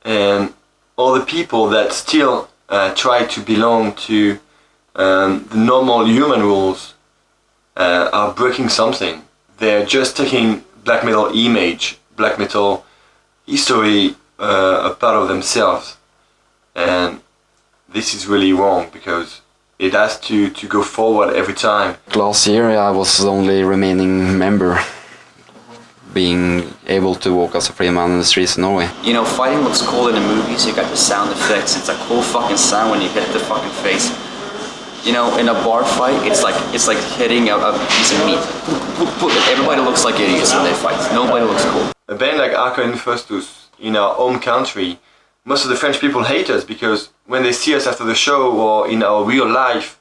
and all the people that still try to belong to the normal human rules are breaking something. They're just taking black metal image, black metal history a part of themselves, and this is really wrong because it has to go forward every time. Last year I was the only remaining member, being able to walk as a free man in the streets of Norway. You know, fighting looks cool in the movies, you got the sound effects, it's a cool fucking sound when you hit the fucking face. You know, in a bar fight, it's like hitting a piece of meat. Everybody looks like idiots when they fight. Nobody looks cool. A band like Arca Infestus in our home country, most of the French people hate us because when they see us after the show or in our real life,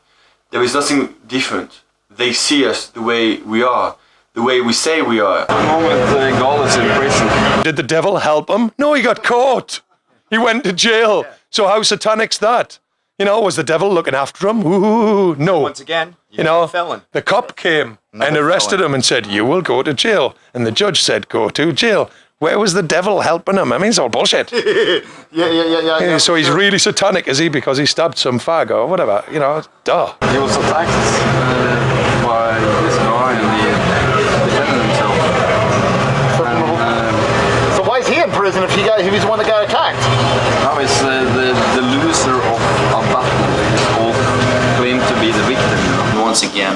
there is nothing different. They see us the way we are, the way we say we are. The moment Gall is in prison. Did the devil help him? No, he got caught. He went to jail. So how satanic's that? You know, was the devil looking after him? Ooh, no. Once again, you know, felon. The cop came and arrested him and said, "You will go to jail." And the judge said, "Go to jail." Where was the devil helping him? I mean, it's all bullshit. Yeah. So he's really satanic, is he? Because he stabbed some fag or whatever, you know, duh. He was attacked by this guy and he defended himself. So why is he in prison if he was the one that got attacked? Now he's the loser of a battle. He's all claimed to be the victim. Once again,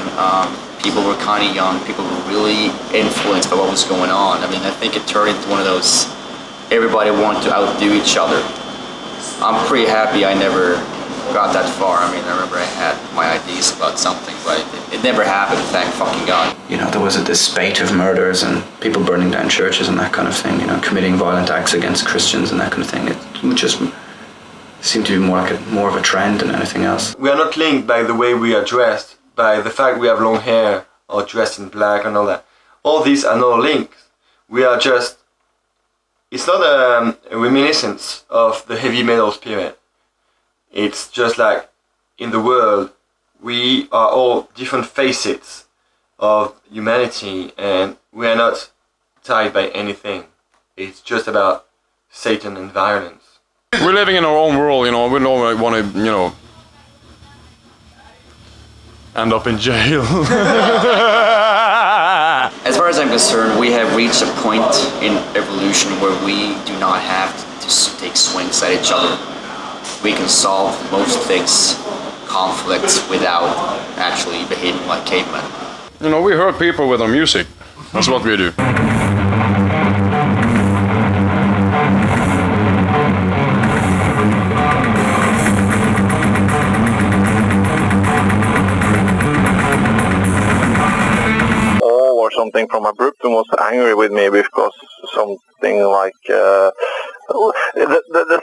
people were kind of young, people were really influenced by what was going on. I mean, I think it turned into one of those, everybody wanted to outdo each other. I'm pretty happy I never got that far. I mean, I remember I had my ideas about something, but it never happened, thank fucking God. You know, there was this spate of murders and people burning down churches and that kind of thing, you know, committing violent acts against Christians and that kind of thing. It just seemed to be more of a trend than anything else. We are not linked by the way we are dressed, by the fact we have long hair or dressed in black and all that. All these are not linked. We are just, it's not a reminiscence of the heavy metal spirit. It's just like in the world, we are all different facets of humanity and we are not tied by anything. It's just about Satan and violence. We're living in our own world, you know, we don't want to, you know, end up in jail. As far as I'm concerned, we have reached a point in evolution where we do not have to take swings at each other. We can solve most things, conflicts, without actually behaving like cavemen. You know, we hurt people with our music. That's what we do. Or something from Abruptum was angry with me because something like the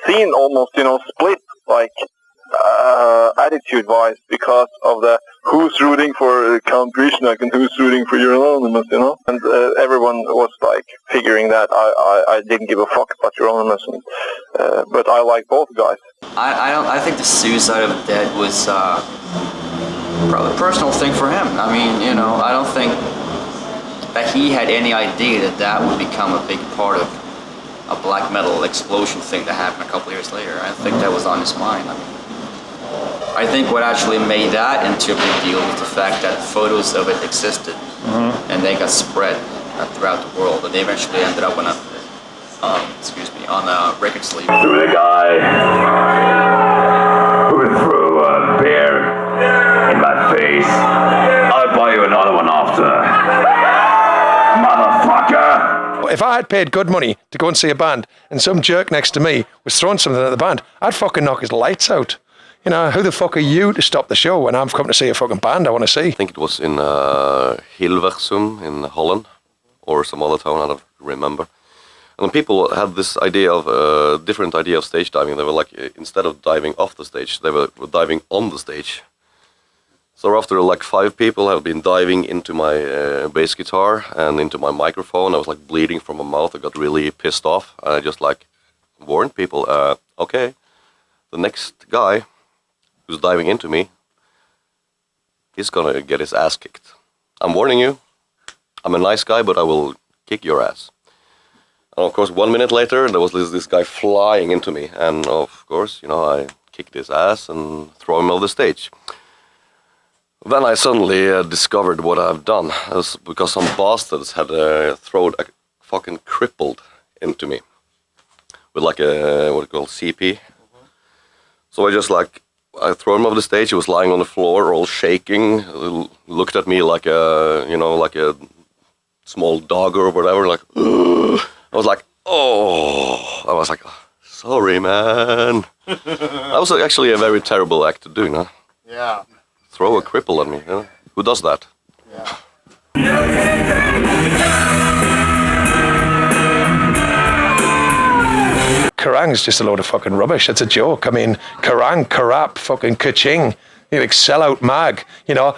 scene almost, you know, split like attitude-wise because of the who's rooting for Count Grishnak and who's rooting for Euronymous, you know, and everyone was like figuring that I didn't give a fuck about Euronymous, and, but I like both guys. I think the suicide of the Dead was probably a personal thing for him. I mean, you know, I don't think that he had any idea that that would become a big part of a black metal explosion thing that happened a couple years later. I think that was on his mind. I think what actually made that into a big deal was the fact that photos of it existed, and they got spread throughout the world, and they eventually ended up on a, on a record sleeve. To the guy who threw a beer in my face, I'll buy you another one after. Motherfucker! If I had paid good money to go and see a band and some jerk next to me was throwing something at the band, I'd fucking knock his lights out. You know, who the fuck are you to stop the show when I'm coming to see a fucking band I want to see? I think it was in Hilversum in Holland, or some other town, I don't remember. And people had this idea of, different idea of stage diving. They were like, instead of diving off the stage, they were diving on the stage. So after like 5 people have been diving into my bass guitar and into my microphone, I was like bleeding from my mouth. I got really pissed off. I just like warned people, okay, the next guy who's diving into me, he's gonna get his ass kicked. I'm warning you, I'm a nice guy, but I will kick your ass. And of course, 1 minute later, there was this guy flying into me. And of course, you know, I kicked his ass and threw him off the stage. Then I suddenly discovered what I've done. It was because some bastards had thrown a fucking crippled into me. With like a, what you call CP. So I just like, I threw him off the stage. He was lying on the floor, all shaking. Looked at me like a, you know, like a small dog or whatever. Like, ugh. I was like, oh. I was like, sorry, man. That was actually a very terrible act to do, no? Yeah. Throw a cripple at me. You know? Who does that? Yeah. Kerrang's just a load of fucking rubbish. It's a joke. I mean, Kerrang, Karap, fucking Kaching, you like sellout mag. You know,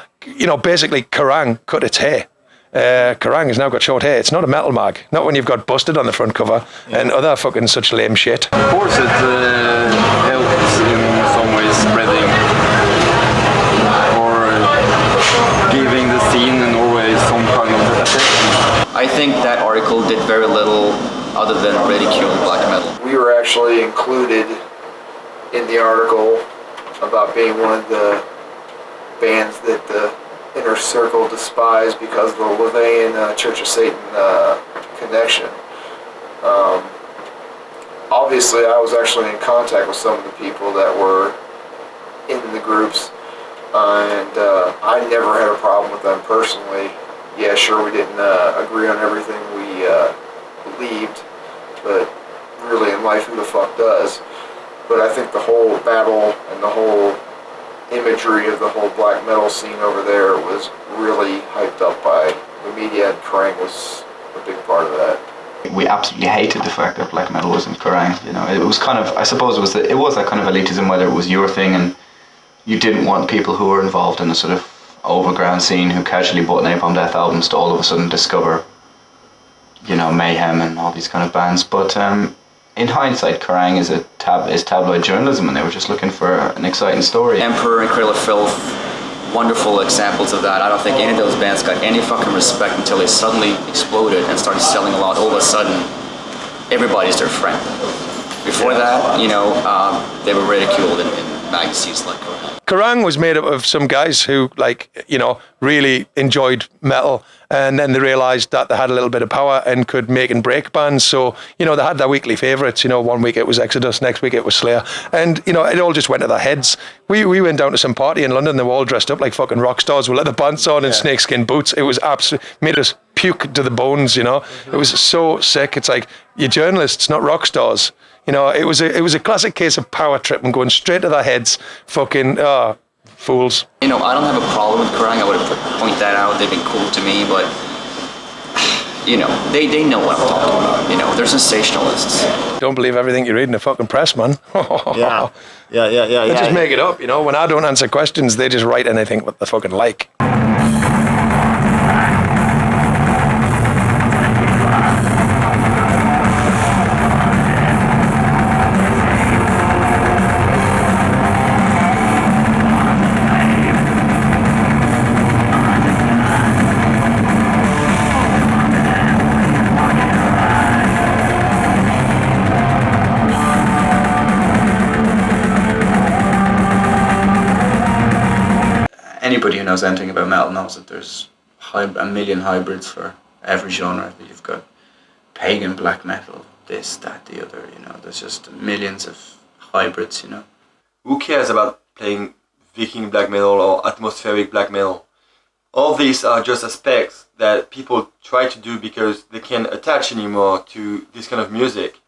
basically Kerrang cut its hair. Kerrang has now got short hair. It's not a metal mag. Not when you've got Busted on the front cover and other fucking such lame shit. Of course, it helps in some ways spreading or giving the scene in Norway some kind of attention. I think that article did very little other than ridicule black metal. We were actually included in the article about being one of the bands that the inner circle despised because of the Levian Church of Satan connection. Obviously, I was actually in contact with some of the people that were in the groups, and I never had a problem with them personally. Yeah, sure, we didn't agree on everything we believed, but really in life, who the fuck does? But I think the whole battle and the whole imagery of the whole black metal scene over there was really hyped up by the media, and Kerrang was a big part of that. We absolutely hated the fact that black metal was in Kerrang. You know, it was kind of, I suppose it was that kind of elitism, whether it was your thing and you didn't want people who were involved in a sort of overground scene who casually bought Napalm Death albums to all of a sudden discover, you know, Mayhem and all these kind of bands. But in hindsight, Kerrang is tabloid journalism, and they were just looking for an exciting story. Emperor and Cradle of Filth, wonderful examples of that. I don't think any of those bands got any fucking respect until they suddenly exploded and started selling a lot. All of a sudden, everybody's their friend. Before that, you know, they were ridiculed in magazines like Kerrang was made up of some guys who, like, you know, really enjoyed metal, and then they realised that they had a little bit of power and could make and break bands. So, you know, they had their weekly favourites. You know, one week it was Exodus, next week it was Slayer, and you know, it all just went to their heads. We went down to some party in London. They were all dressed up like fucking rock stars with leather pants on and snakeskin boots. It was absolutely made us puke to the bones. You know, it was so sick. It's like, you're journalists, not rock stars. You know, it was a classic case of power trip and going straight to their heads. Fucking fools. You know, I don't have a problem with Kerrang. I would have point that out. They've been cool to me, but you know, they know what I'm talking about. You know, they're sensationalists. Don't believe everything you read in the fucking press, man. Yeah. They just make it up. You know, when I don't answer questions, they just write anything what they fucking like. Anybody who knows anything about metal knows that there's a million hybrids for every genre. You've got pagan black metal, this, that, the other, you know, there's just millions of hybrids, you know. Who cares about playing Viking black metal or atmospheric black metal? All these are just aspects that people try to do because they can't attach anymore to this kind of music.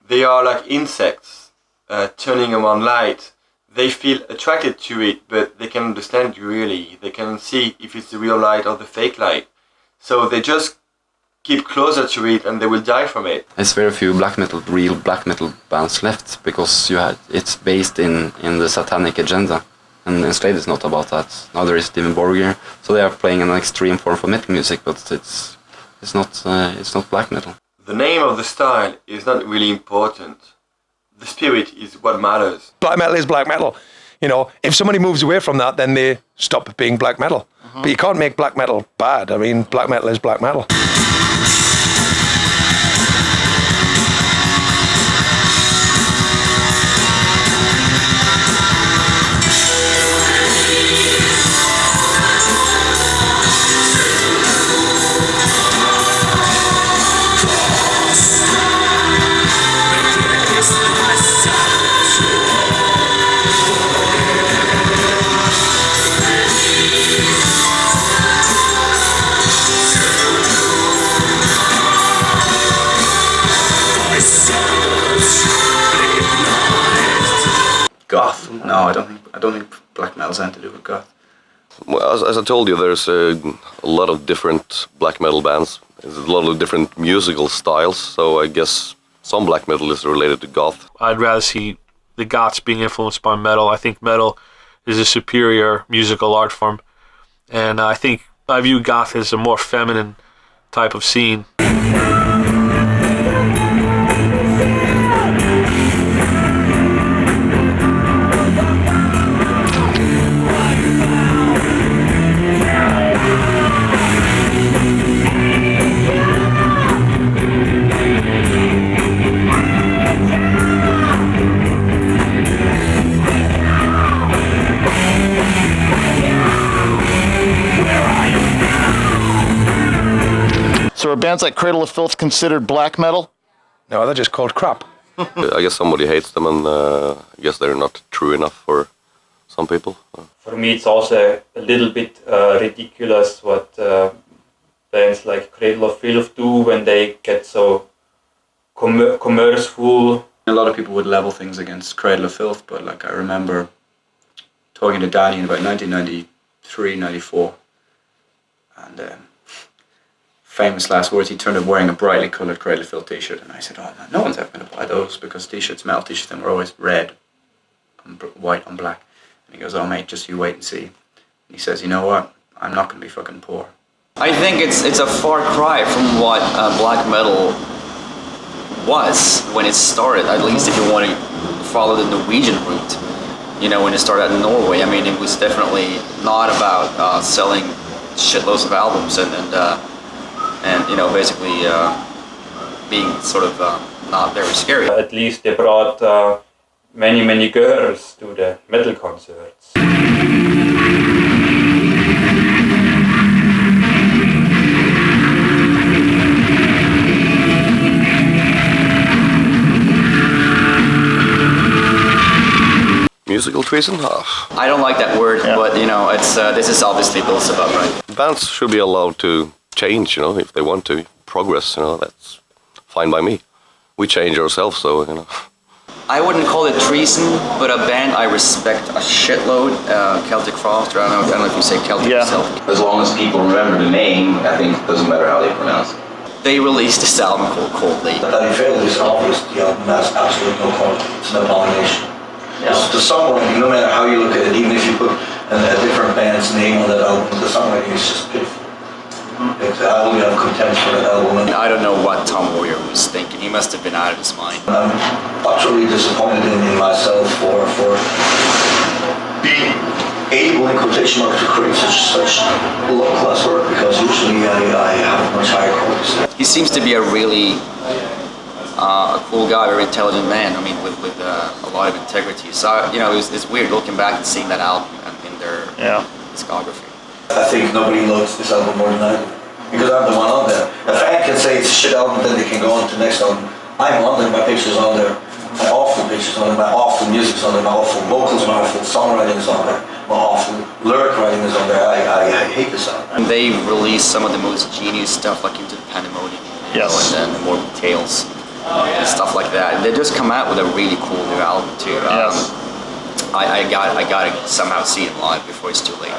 They are like insects turning around light. They feel attracted to it, but they can understand it really. They can see if it's the real light or the fake light. So they just keep closer to it and they will die from it. There's very few real black metal bands left, because it's based in the satanic agenda. And Slade is not about that. Now there is Dimmu Borgir, so they are playing an extreme form of metal music, but it's not black metal. The name of the style is not really important. The spirit is what matters. Black metal is black metal. You know, if somebody moves away from that, then they stop being black metal. But you can't make black metal bad. I mean, black metal is black metal. Goth? No, I don't think black metal's anything to do with goth. Well, as I told you, there's a lot of different black metal bands. There's a lot of different musical styles, so I guess some black metal is related to goth. I'd rather see the goths being influenced by metal. I think metal is a superior musical art form, and I view goth as a more feminine type of scene. So are bands like Cradle of Filth considered black metal? No, they're just called crap. I guess somebody hates them, and I guess they're not true enough for some people. For me, it's also a little bit ridiculous what bands like Cradle of Filth do when they get so commercial. A lot of people would level things against Cradle of Filth, but like I remember talking to Danny in about 1993, 94, and famous last words, he turned up wearing a brightly coloured Cradle of Filth t-shirt, and I said, oh, no one's ever going to buy those, because t-shirts, metal t-shirts, then were always red, and white on black. And he goes, oh mate, just you wait and see. And he says, you know what, I'm not going to be fucking poor. I think it's a far cry from what black metal was when it started, at least if you want to follow the Norwegian route. You know, when it started in Norway, I mean, it was definitely not about selling shitloads of albums and you know, basically being sort of not very scary. At least they brought many girls to the metal concerts. Musical treason? I don't like that word, but you know, it's this is obviously Bill Zebub, right? Bands should be allowed to change, you know, if they want to progress, you know, that's fine by me. We change ourselves, so, you know. I wouldn't call it treason, but a band I respect a shitload, Celtic Frost, or I don't know if you say Celtic yourself. As long as people remember the name, I think it doesn't matter how they pronounce it. They released this album called Coldly. That he failed is obvious. The album has absolutely no quality. It's an abomination. The songwriting, no matter how you look at it, even if you put a different band's name on that album, the songwriting is just pitiful. I only have contempt for that album. I don't know what Tom Warrior was thinking. He must have been out of his mind. I'm utterly disappointed in myself for being able, in quotation marks, to create such low-class work, because usually I have a much higher quality. He seems to be a really a cool guy, very intelligent man. I mean, with a lot of integrity. So you know, it's weird looking back and seeing that album in their discography. I think nobody loves this album more than I do, because I'm the one on there. If I can say it's a shit album, then they can go on to the next album. I'm on there, my picture's on there, my awful picture's on there, my awful music's on there, my awful vocals, my awful songwriting is on there, my awful lyric writing is on there. I hate this album. And they released some of the most genius stuff, like Into the Pandemonium, you know, and then the Morbid Tales and stuff like that. And they just come out with a really cool new album too. I gotta somehow see it live before it's too late.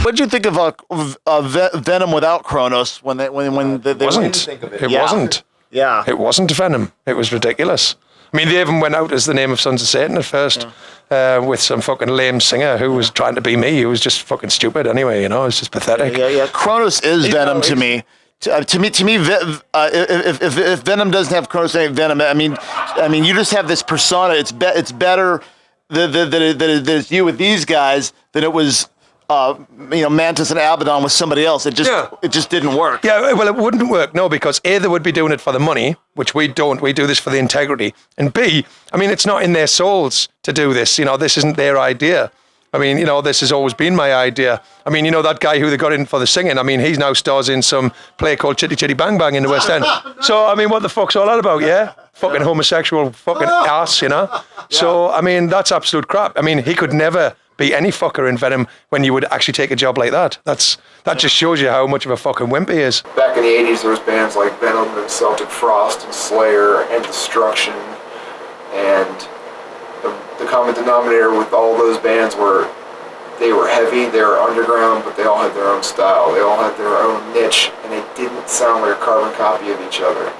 What did you think of Venom without Kronos when they wasn't? It wasn't. Yeah. It wasn't Venom. It was ridiculous. I mean, they even went out as the name of Sons of Satan at first, with some fucking lame singer who was trying to be me, who was just fucking stupid anyway, you know, it's just pathetic. Yeah. Kronos is Venom to me. To me, if Venom doesn't have Kronos, it ain't Venom. I mean, you just have this persona. It's better that it's you with these guys than it was. Mantis and Abaddon with somebody else. It just didn't work. Yeah, well, it wouldn't work, no, because A, they would be doing it for the money, which we don't. We do this for the integrity. And B, I mean, it's not in their souls to do this. You know, this isn't their idea. I mean, you know, this has always been my idea. I mean, you know, that guy who they got in for the singing, I mean, he now stars in some play called Chitty Chitty Bang Bang in the West End. So, I mean, what the fuck's all that about, yeah? Fucking homosexual fucking ass, you know? So, I mean, that's absolute crap. I mean, he could never be any fucker in Venom when you would actually take a job like that. That just shows you how much of a fucking wimp he is. Back in the 80s, there was bands like Venom and Celtic Frost and Slayer and Destruction, and the common denominator with all those bands were they were heavy, they were underground, but they all had their own style, they all had their own niche, and they didn't sound like a carbon copy of each other.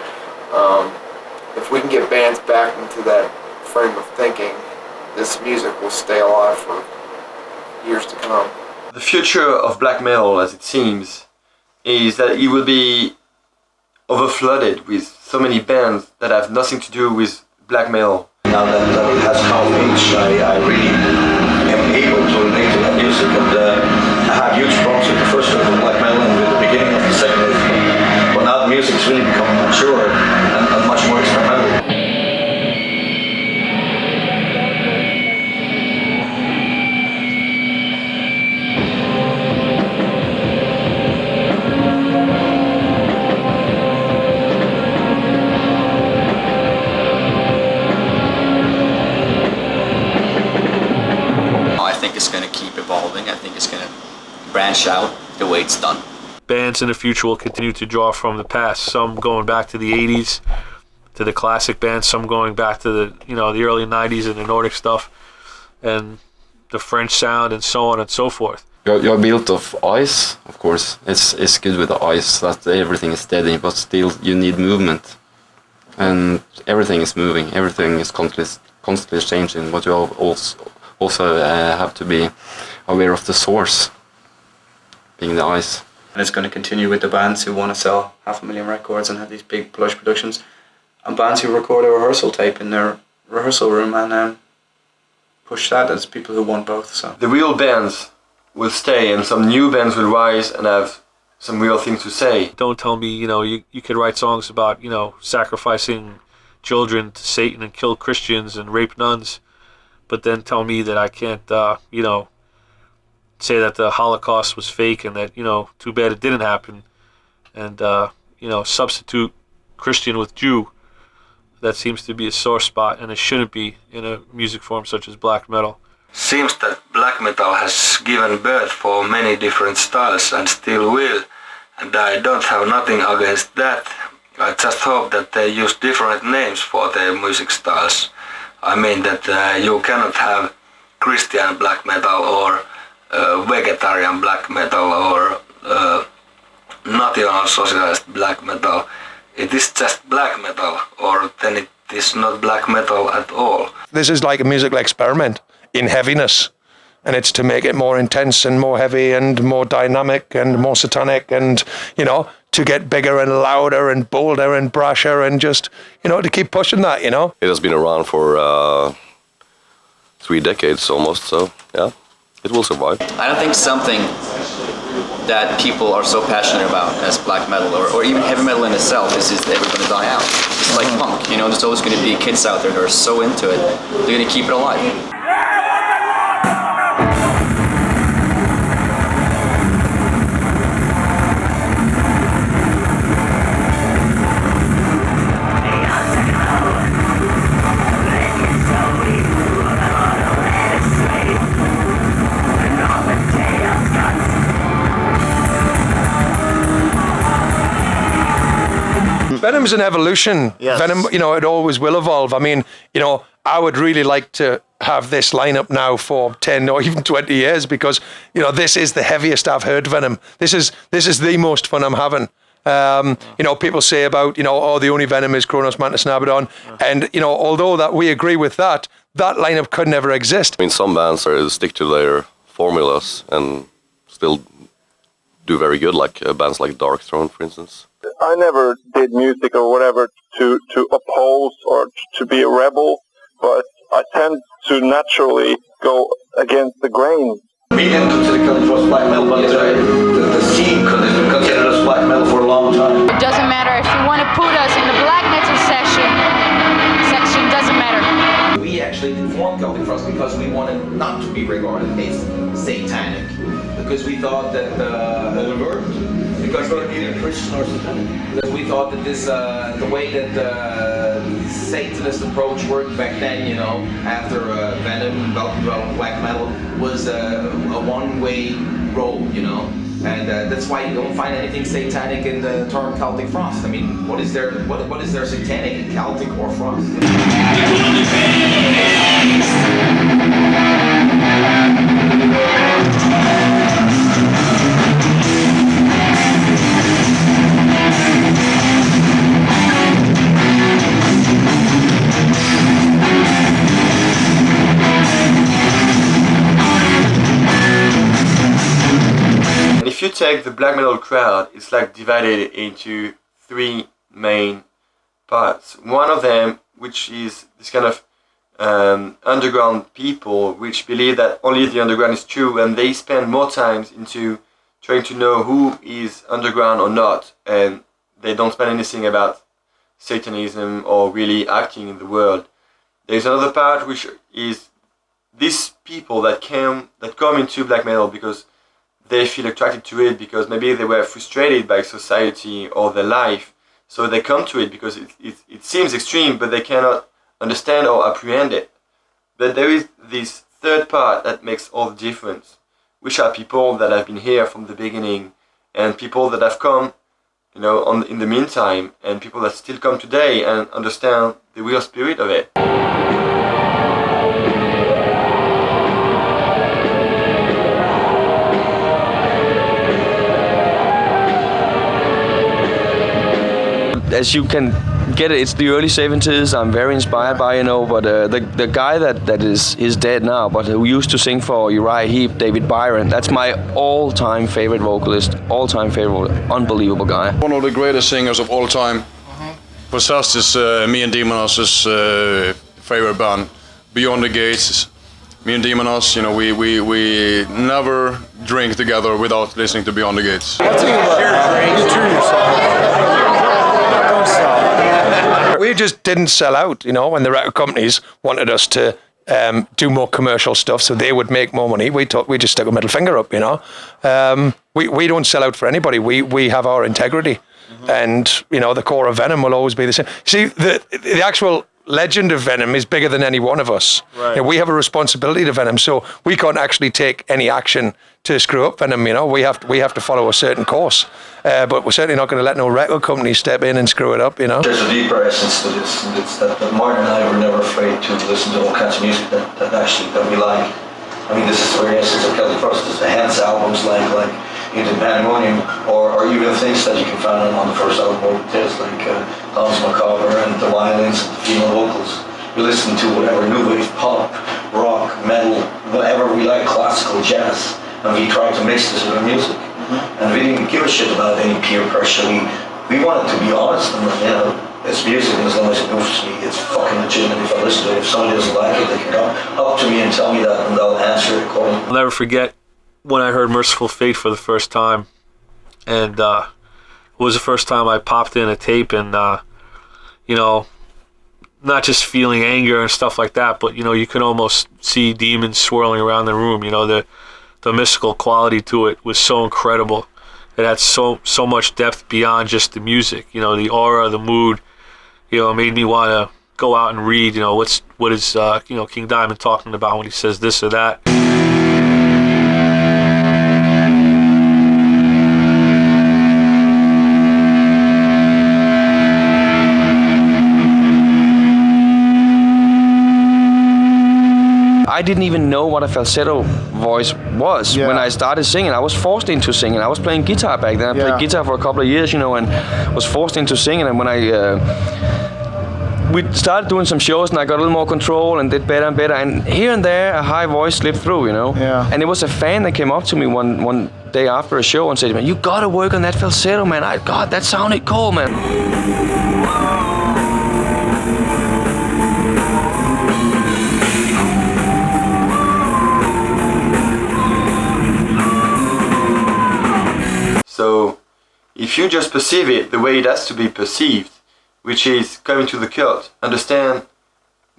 If we can get bands back into that frame of thinking, this music will stay alive for years to come. The future of black metal, as it seems, is that it will be overflooded with so many bands that have nothing to do with black metal. Now that it has come of age, I really am able to relate to that music, and I had huge problems with the first wave of black metal and with the beginning of the second wave. But now the music's really become mature and much more experimental. I think it's going to branch out the way it's done. Bands in the future will continue to draw from the past, some going back to the 80s, to the classic bands, some going back to the the early 90s and the Nordic stuff, and the French sound, and so on and so forth. You're built of ice, of course. It's good with the ice that everything is steady, but still you need movement, and everything is moving. Everything is constantly changing. But you also have to be aware of the source, being the ice. And it's going to continue with the bands who want to sell 500,000 records and have these big plush productions, and bands who record a rehearsal tape in their rehearsal room and push that as people who want both. So the real bands will stay, and some new bands will rise and have some real things to say. Don't tell me, you could write songs about, sacrificing children to Satan and kill Christians and rape nuns, but then tell me that I can't, say that the Holocaust was fake and that, too bad it didn't happen, and, substitute Christian with Jew. That seems to be a sore spot, and it shouldn't be in a music form such as black metal. Seems that black metal has given birth for many different styles and still will, and I don't have nothing against that. I just hope that they use different names for their music styles. I mean that you cannot have Christian black metal or vegetarian black metal or national socialist black metal. It is just black metal, or then it is not black metal at all. This is like a musical experiment in heaviness, and it's to make it more intense and more heavy and more dynamic and more satanic, and to get bigger and louder and bolder and brasher, and just to keep pushing that. It has been around for 3 decades almost, so yeah, it will survive. I don't think something that people are so passionate about as black metal or even heavy metal in itself is ever going to die out. It's like punk, there's always going to be kids out there that are so into it, they're going to keep it alive. Venom's an evolution. Yes. Venom, it always will evolve. I mean, I would really like to have this lineup now for 10 or even 20 years because, this is the heaviest I've heard Venom. This is the most fun I'm having. People say about, the only Venom is Kronos, Mantis, and Abaddon. And, although that we agree with that lineup could never exist. I mean, some bands stick to their formulas and still do very good, like bands like Dark Throne, for instance. I never did music or whatever to oppose or to be a rebel, but I tend to naturally go against the grain. We didn't consider Killing Frost black metal, but the scene considered us black metal for a long time. It doesn't matter if you want to put us in the black metal section, doesn't matter. We actually did form Celtic Frost because we wanted not to be regarded as satanic, because we thought that because we're either Christian or satanic. Because we thought that this, the way that the Satanist approach worked back then, after Venom, Welcome to Black Metal, was a one-way road, and that's why you don't find anything satanic in the term Celtic Frost. I mean, what is there satanic in Celtic or Frost? if you take the black metal crowd, it's like divided into three main parts. One of them, which is this kind of underground people, which believe that only the underground is true, and they spend more time into trying to know who is underground or not, and they don't spend anything about Satanism or really acting in the world. There's another part which is these people that come into black metal because they feel attracted to it, because maybe they were frustrated by society or their life, so they come to it because it seems extreme, but they cannot understand or apprehend it. But there is this third part that makes all the difference, which are people that have been here from the beginning, and people that have come, in the meantime, and people that still come today and understand the real spirit of it. As you can get it, it's the early 70s. I'm very inspired by, but the guy that is dead now, but who used to sing for Uriah Heep, David Byron, that's my all-time favorite vocalist, all-time favorite, unbelievable guy. One of the greatest singers of all time. Possessed is me and Demonos' favorite band, Beyond the Gates. Me and Demonos, we never drink together without listening to Beyond the Gates. We just didn't sell out, when the record companies wanted us to do more commercial stuff so they would make more money. We just stuck a middle finger up, We don't sell out for anybody. We have our integrity. And, the core of Venom will always be the same. See, the actual legend of Venom is bigger than any one of us. Right. We have a responsibility to Venom, so we can't actually take any action to screw up Venom. We have to follow a certain course, but we're certainly not going to let no record company step in and screw it up. There's a deeper essence to this, and it's that Martin and I were never afraid to listen to all kinds of music that we like. I mean, this is the very essence of Celtic Frost. Hence albums like Into Pandemonium, or even things that you can find on the first album, tales like Dance Macabre and the violins and the female vocals. We listen to whatever, new wave, pop, rock, metal, whatever we like, classical, jazz, and we try to mix this with our music. And we didn't give a shit about any peer pressure. We wanted to be honest, and it's music, and as long as it moves me, it's fucking legitimate if I listen to it. If somebody doesn't like it, they can come up to me and tell me that, and I'll answer it accordingly. I'll never forget when I heard Merciful Fate for the first time, and it was the first time I popped in a tape, and not just feeling anger and stuff like that, but you could almost see demons swirling around the room. The mystical quality to it was so incredible. It had so much depth beyond just the music. The aura, the mood, made me want to go out and read. What is King Diamond talking about when he says this or that. I didn't even know what a falsetto voice was when I started singing. I was forced into singing. I was playing guitar back then. I played guitar for a couple of years, and was forced into singing. And when we started doing some shows, and I got a little more control and did better and better. And here and there, a high voice slipped through, Yeah. And it was a fan that came up to me one day after a show and said, "Man, you gotta work on that falsetto, man. God, that sounded cool, man." So, if you just perceive it the way it has to be perceived, which is coming to the cult, understand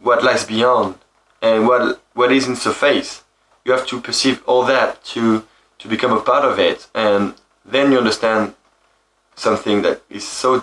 what lies beyond and what is in surface. You have to perceive all that to become a part of it, and then you understand something that is so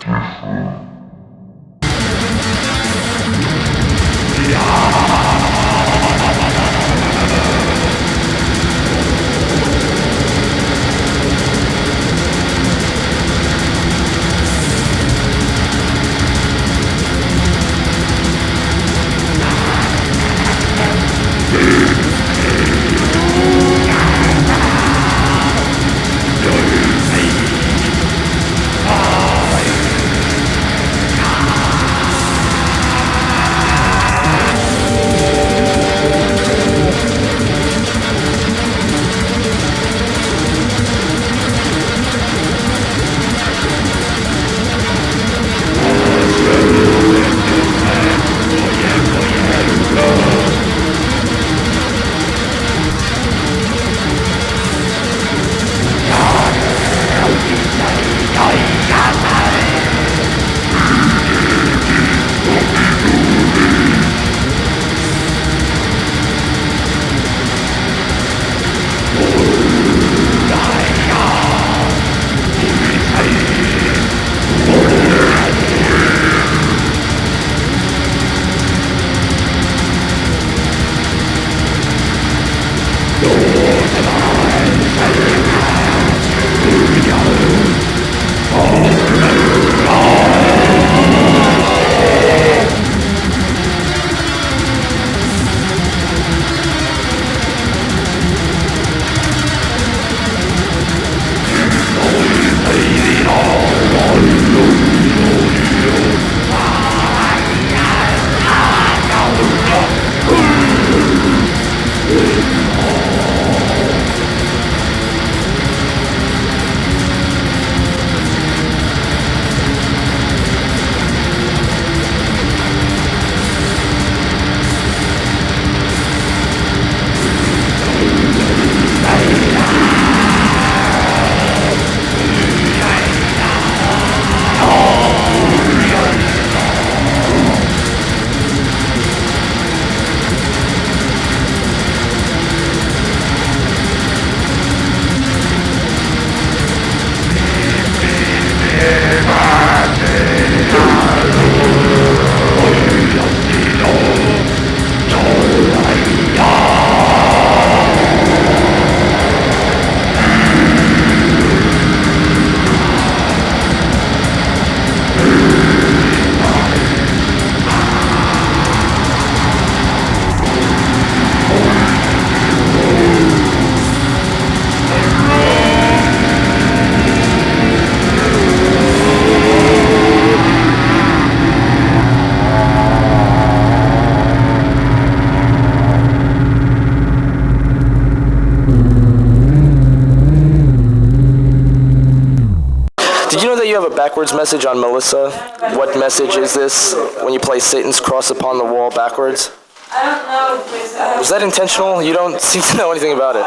Did you know that you have a backwards message on Melissa? What message is this when you play Satan's Cross Upon the Wall backwards? I don't know. Was that intentional? You don't seem to know anything about it.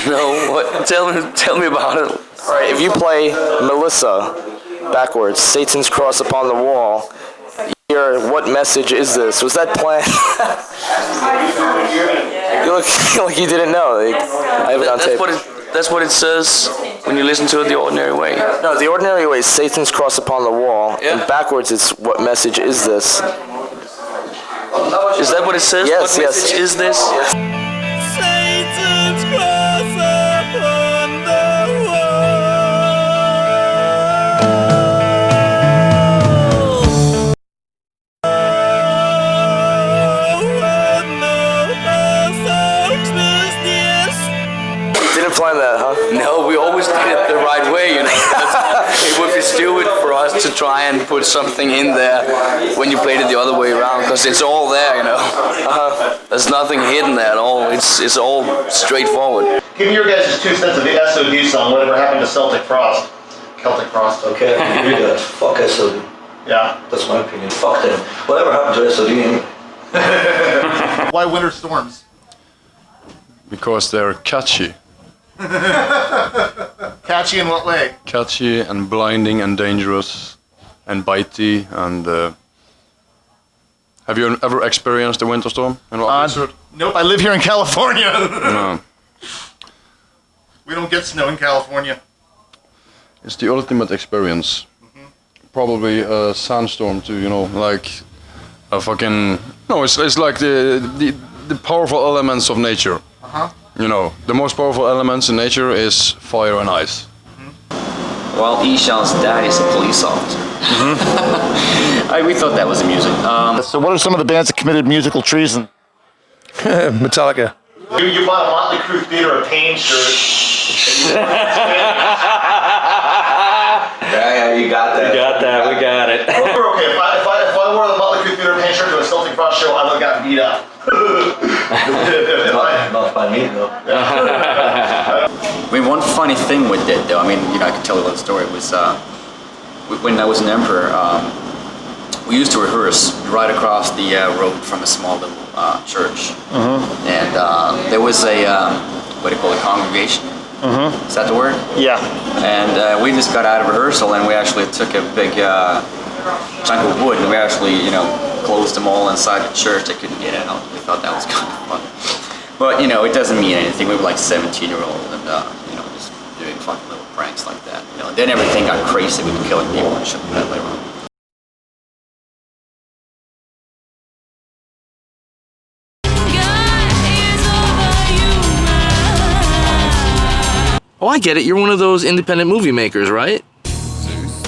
No, what? Tell me about it. All right, if you play Melissa backwards, Satan's Cross Upon the Wall, you hear, what message is this? Was that planned? You look like you didn't know. I have it on tape. That's what it says when you listen to it the ordinary way. No, the ordinary way is Satan's Cross Upon the Wall, and backwards it's what message is this? Is that what it says? Yes, what yes. message is this? Satan's cross upon the wall. Didn't plan that, huh? No, we always did it the right way, you know. It would be stupid for us to try and put something in there when you played it the other way around, because it's all there, you know. There's nothing hidden there at all. It's all straightforward. Give me your guys' 2 cents of the SOD song, whatever happened to Celtic Frost. Celtic Frost. Okay, I can agree that. Fuck SOD. Yeah. That's my opinion. Fuck them. Whatever happened to SOD anyway? Why Winter Storms? Because they're catchy. Catchy in what way? Catchy and blinding and dangerous and bitey and have you ever experienced a winter storm? Nope, I live here in California. No. We don't get snow in California. It's the ultimate experience. Probably a sandstorm too, you know, like a fucking... No, it's like the powerful elements of nature. You know, the most powerful elements in nature is fire and ice. Well, Ishan's dad is a police officer. We thought that was amusing. So what are some of the bands that committed musical treason? Metallica. You bought a Motley Crue Theater of Pain shirt. Yeah, you got that. You got that, we got it. We're okay. If I wore the Motley Crue Theater of Pain shirt to a Celtic Frost show, I would have gotten beat up. Not by me, though. I mean, one funny thing with it, though, I mean, you know, I can tell you one story. It was when I was an emperor, we used to rehearse right across the road from a small little church. And there was a, what do you call it, congregation? Is that the word? Yeah. And we just got out of rehearsal and we actually took a big chunk of wood and we actually, you know, closed them all inside the church. They couldn't get out. We thought that was kind of fun. But, you know, it doesn't mean anything. We were like 17-year-old and, you know, just doing fucking little pranks like that. You know, and then everything got crazy with killing people and shit like that later on. Oh, I get it. You're one of those independent movie makers, right? There's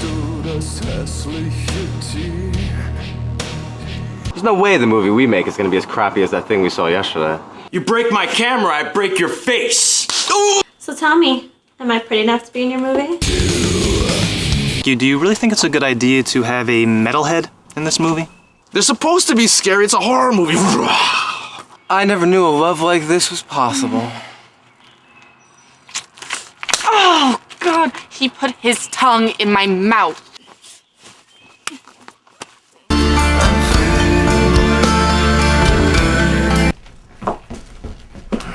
no way the movie we make is gonna be as crappy as that thing we saw yesterday. You break my camera, I break your face. So tell me, am I pretty enough to be in your movie? Do you really think it's a good idea to have a metalhead in this movie? They're supposed to be scary. It's a horror movie. I never knew a love like this was possible. Oh, God. He put his tongue in my mouth.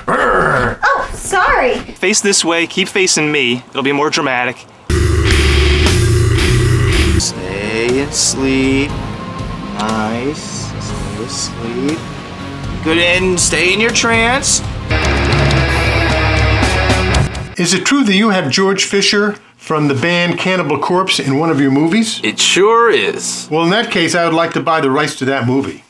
Oh, sorry. Face this way, keep facing me. It'll be more dramatic. Stay and sleep. Nice. Stay asleep. Good, and stay in your trance. Is it true that you have George Fisher from the band Cannibal Corpse in one of your movies? It sure is. Well, in that case, I would like to buy the rights to that movie.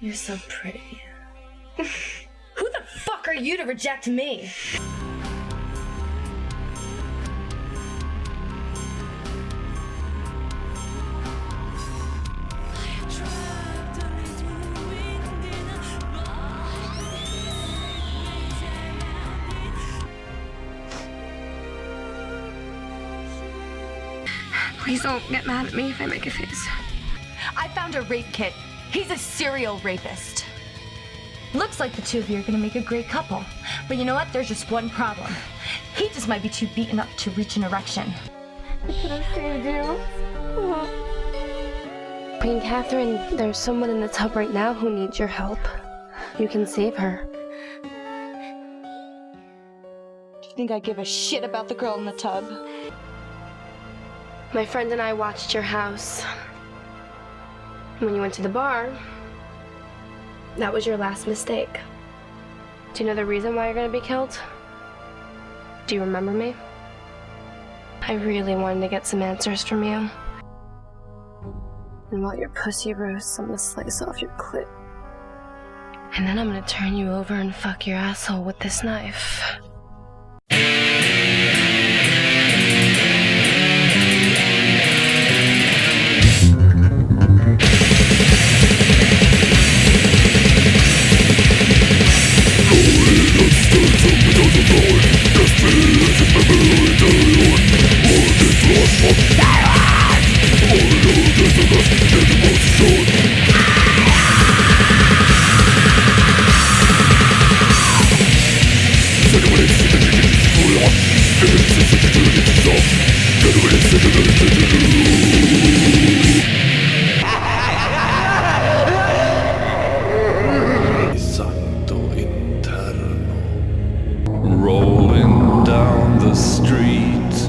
You're so pretty. Who the fuck are you to reject me? Please don't get mad at me if I make a face. I found a rape kit. He's a serial rapist. Looks like the two of you are gonna make a great couple. But you know what? There's just one problem. He just might be too beaten up to reach an erection. I could have saved you. Queen Catherine, there's someone in the tub right now who needs your help. You can save her. Do you think I give a shit about the girl in the tub? My friend and I watched your house. When you went to the bar, that was your last mistake. Do you know the reason why you're gonna be killed? Do you remember me? I really wanted to get some answers from you. And while your pussy roasts, I'm gonna slice off your clit. And then I'm gonna turn you over and fuck your asshole with this knife. Rolling down the street,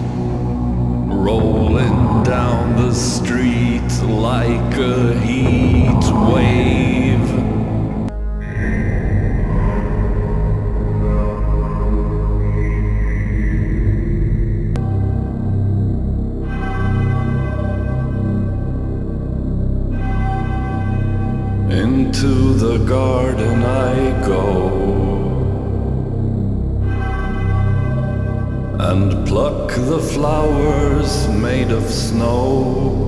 rolling down the street like a heat wave. Into the garden I go and pluck the flowers made of snow.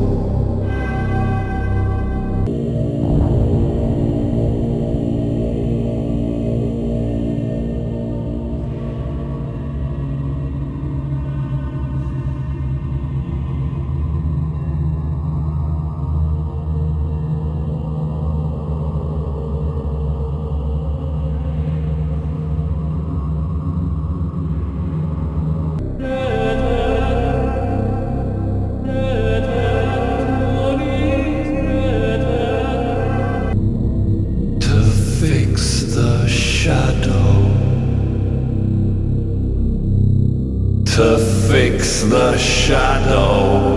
To fix the shadow.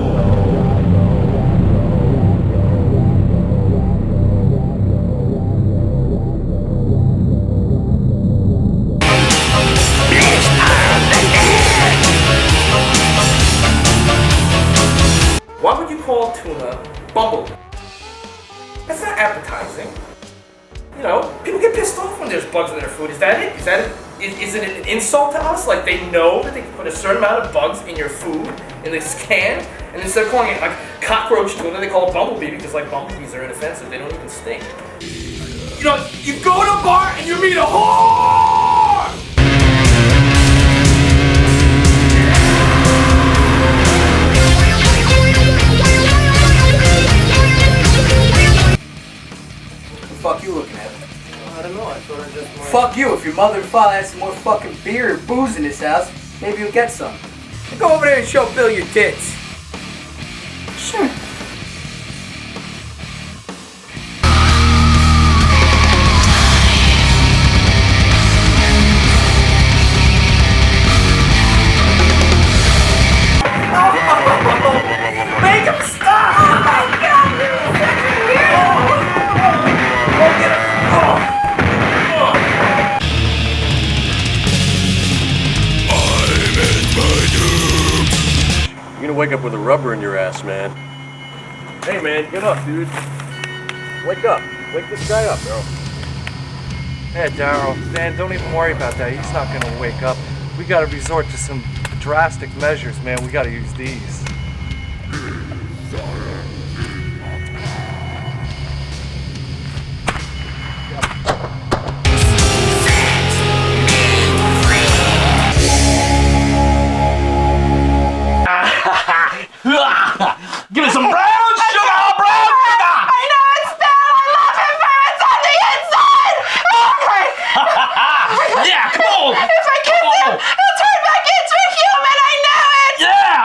Why would you call tuna bumblebee? That's not appetizing. You know, people get pissed off when there's bugs in their food. Is that it? Is it an insult to us? Like they know that they can put a certain amount of bugs in your food in this can, and instead of calling it like cockroach tuna, they call it bumblebee because like bumblebees are inoffensive. They don't even stink. You know, you go to a bar and you meet a whore. What the fuck you looking at? I don't know. I thought I just. Fuck you. If your mother and father had some more fucking beer or booze in this house, maybe you'll get some. Go over there and show Bill your tits. Sure. Make him stop! Oh my God! You're gonna wake up with a rubber in your ass, man. Hey, man, get up, dude. Wake up. Wake this guy up, bro. Hey, Daryl, man, don't even worry about that. He's not gonna wake up. We gotta resort to some drastic measures, man. We gotta use these. Give me some brown sugar, brown sugar! I know it's bad, I love it, but it's on the inside! Okay! Yeah, come on! If I kiss him, he'll turn back into a human, I know it! Yeah,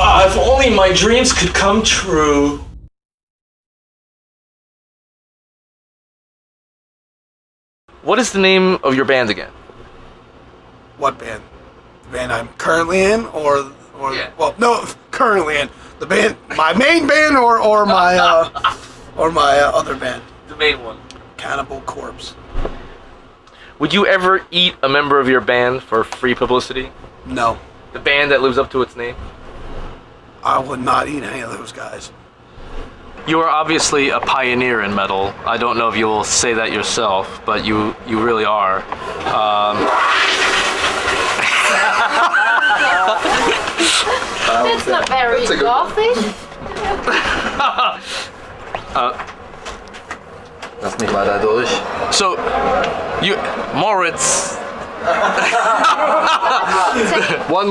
If only my dreams could come true. What is the name of your band again? What band? The band I'm currently in, or well, no, currently in the band, my main band, or my other band. The main one. Cannibal Corpse. Would you ever eat a member of your band for free publicity? No. The band that lives up to its name? I would not eat any of those guys. You are obviously a pioneer in metal. I don't know if you will say that yourself, but you really are. That's not very gothic. Lass mich mal da durch. So, you, Moritz. One